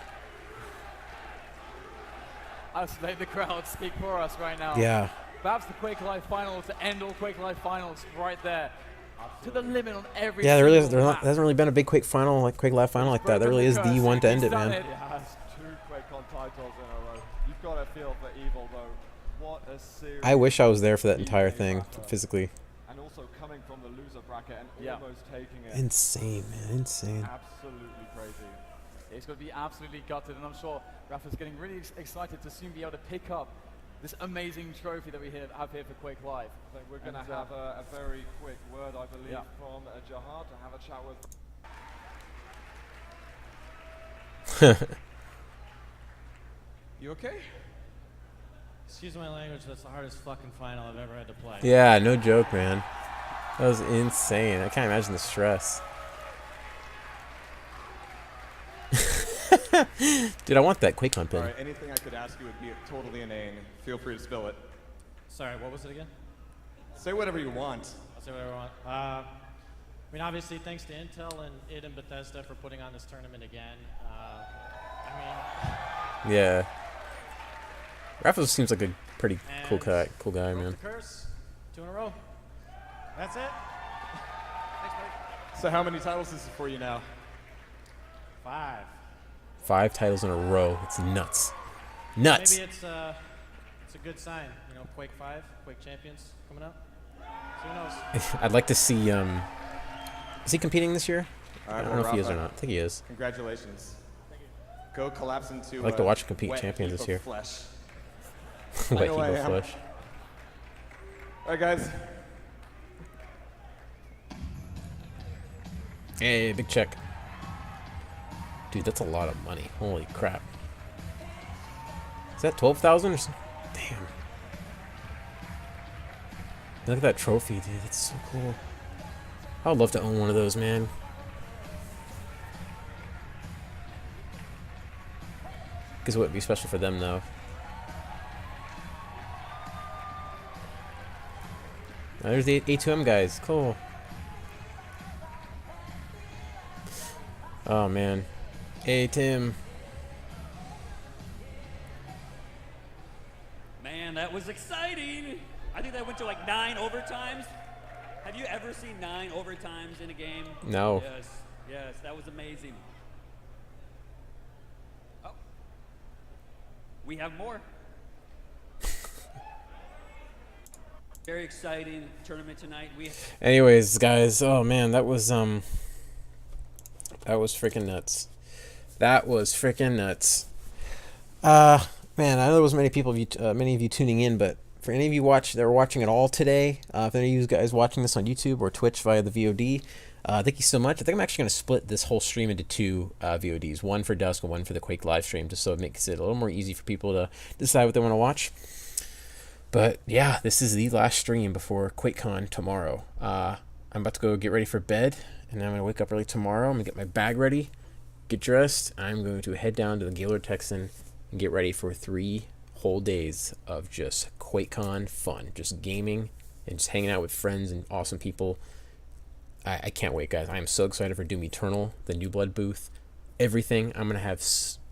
B: I'll let the crowd speak for us right now.
A: Yeah.
B: Perhaps the Quake Live Finals, to end all Quake Live Finals right there. To the limit on every
A: Yeah, there really is.
B: single
A: There
B: map.
A: hasn't really been a big Quake final, like Quake Live final like that. That really is the one to end it, man.
C: He has 2 QuakeCon titles in a row. You've got to feel for Evil, though. What a series.
A: I wish I was there for that entire thing, physically.
C: And also coming from the loser bracket and
B: Yeah.
C: almost taking it.
A: Insane, man. Insane.
C: Absolutely crazy.
B: It's going to be absolutely gutted, and I'm sure Rapha's getting really excited to soon be able to pick up this amazing trophy that we have here for Quake Live.
C: So we're going to
B: And,
C: have a very quick word, I believe,
B: Yeah.
C: from Jahar to have a chat with.
E: You okay? Excuse my language, that's the hardest fucking final I've ever had to play.
A: Yeah, no joke, man. That was insane. I can't imagine the stress. Dude, I want that QuakeCon pin.
F: All right, anything I could ask you would be totally inane. Feel free to spill it.
E: Sorry, what was it again?
F: Say whatever you want.
E: I'll say whatever I want. I mean, obviously, thanks to Intel and id and Bethesda for putting on this tournament again. I mean,
A: Yeah. Rapha seems like a pretty cool
E: And
A: guy,
E: broke
A: man.
E: the curse. 2 in a row. That's it. Thanks, buddy.
F: So how many titles is it for you now?
E: 5.
A: 5 titles in a row. It's nuts. Nuts.
E: Maybe it's a good sign. You know, Quake 5, Quake Champions coming up. So who knows?
A: I'd like to see, is he competing this year?
F: All
A: I
F: right,
A: don't know if he is or
F: Rapha,
A: not. I think he is.
F: Congratulations. Go collapse into
A: I'd like to watch him
F: a
A: compete
F: wet
A: champions
F: heap
A: this
F: of
A: year.
F: Flesh.
A: Wet
F: know I
A: Eagle
F: am.
A: Flush.
F: All right, guys.
A: Hey, big check. Dude, that's a lot of money. Holy crap. Is that 12,000 or something? Damn. Look at that trophy, dude. That's so cool. I would love to own one of those, man. Because it would be special for them, though. Oh, there's the A2M guys. Cool. Oh, man. Hey, Tim.
D: Man, that was exciting. I think that went to like 9 overtimes. Have you ever seen 9 overtimes in a game?
A: No.
D: Yes, yes, that was amazing. Oh, we have more. Very exciting tournament tonight.
A: Anyways, guys, oh man, that was freaking nuts. That was freaking nuts. Man, I know there wasn't many of you tuning in, but for any of you that were watching it all today, if any of you guys watching this on YouTube or Twitch via the VOD, thank you so much. I think I'm actually going to split this whole stream into 2 VODs, one for Dusk and one for the Quake live stream, just so it makes it a little more easy for people to decide what they want to watch. But yeah, this is the last stream before QuakeCon tomorrow. I'm about to go get ready for bed, and I'm going to wake up early tomorrow. I'm going to get my bag ready, get dressed. I'm going to head down to the Gaylord Texan and get ready for 3 whole days of just QuakeCon fun, just gaming and just hanging out with friends and awesome people. I can't wait, guys. I am so excited for Doom Eternal, the New Blood booth, everything. I'm gonna have,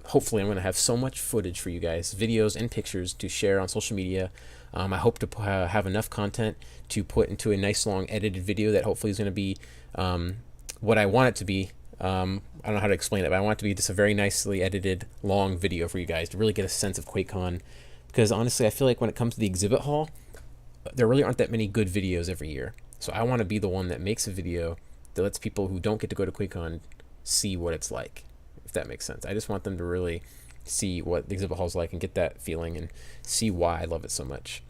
A: hopefully, I'm gonna have so much footage for you guys, videos and pictures to share on social media. I hope to have enough content to put into a nice long edited video that hopefully is gonna be what I want it to be. I don't know how to explain it, but I want it to be just a very nicely edited long video for you guys to really get a sense of QuakeCon. Because honestly, I feel like when it comes to the exhibit hall, there really aren't that many good videos every year. So I want to be the one that makes a video that lets people who don't get to go to QuakeCon see what it's like, if that makes sense. I just want them to really see what the exhibit hall's like and get that feeling and see why I love it so much.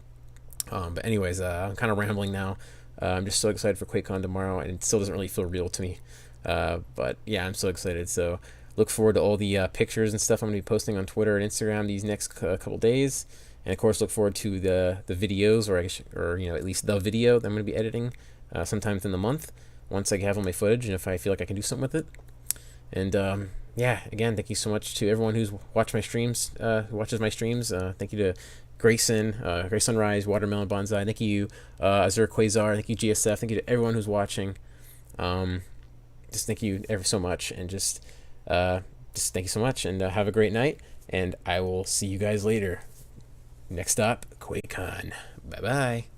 A: But anyways, I'm kind of rambling now. I'm just so excited for QuakeCon tomorrow, and it still doesn't really feel real to me. But yeah, I'm so excited. So look forward to all the pictures and stuff I'm going to be posting on Twitter and Instagram these next couple days. And of course, look forward to the videos, or you know, at least the video that I'm going to be editing sometime within the month, once I have all my footage and if I feel like I can do something with it. And yeah, again, thank you so much to everyone who's watched my streams, who watches my streams. Thank you to Grayson, Gray Sunrise, Watermelon Bonsai. Thank you, Azure Quasar. Thank you, GSF. Thank you to everyone who's watching. Just thank you ever so much, and just thank you so much, and have a great night. And I will see you guys later. Next up, QuakeCon. Bye bye.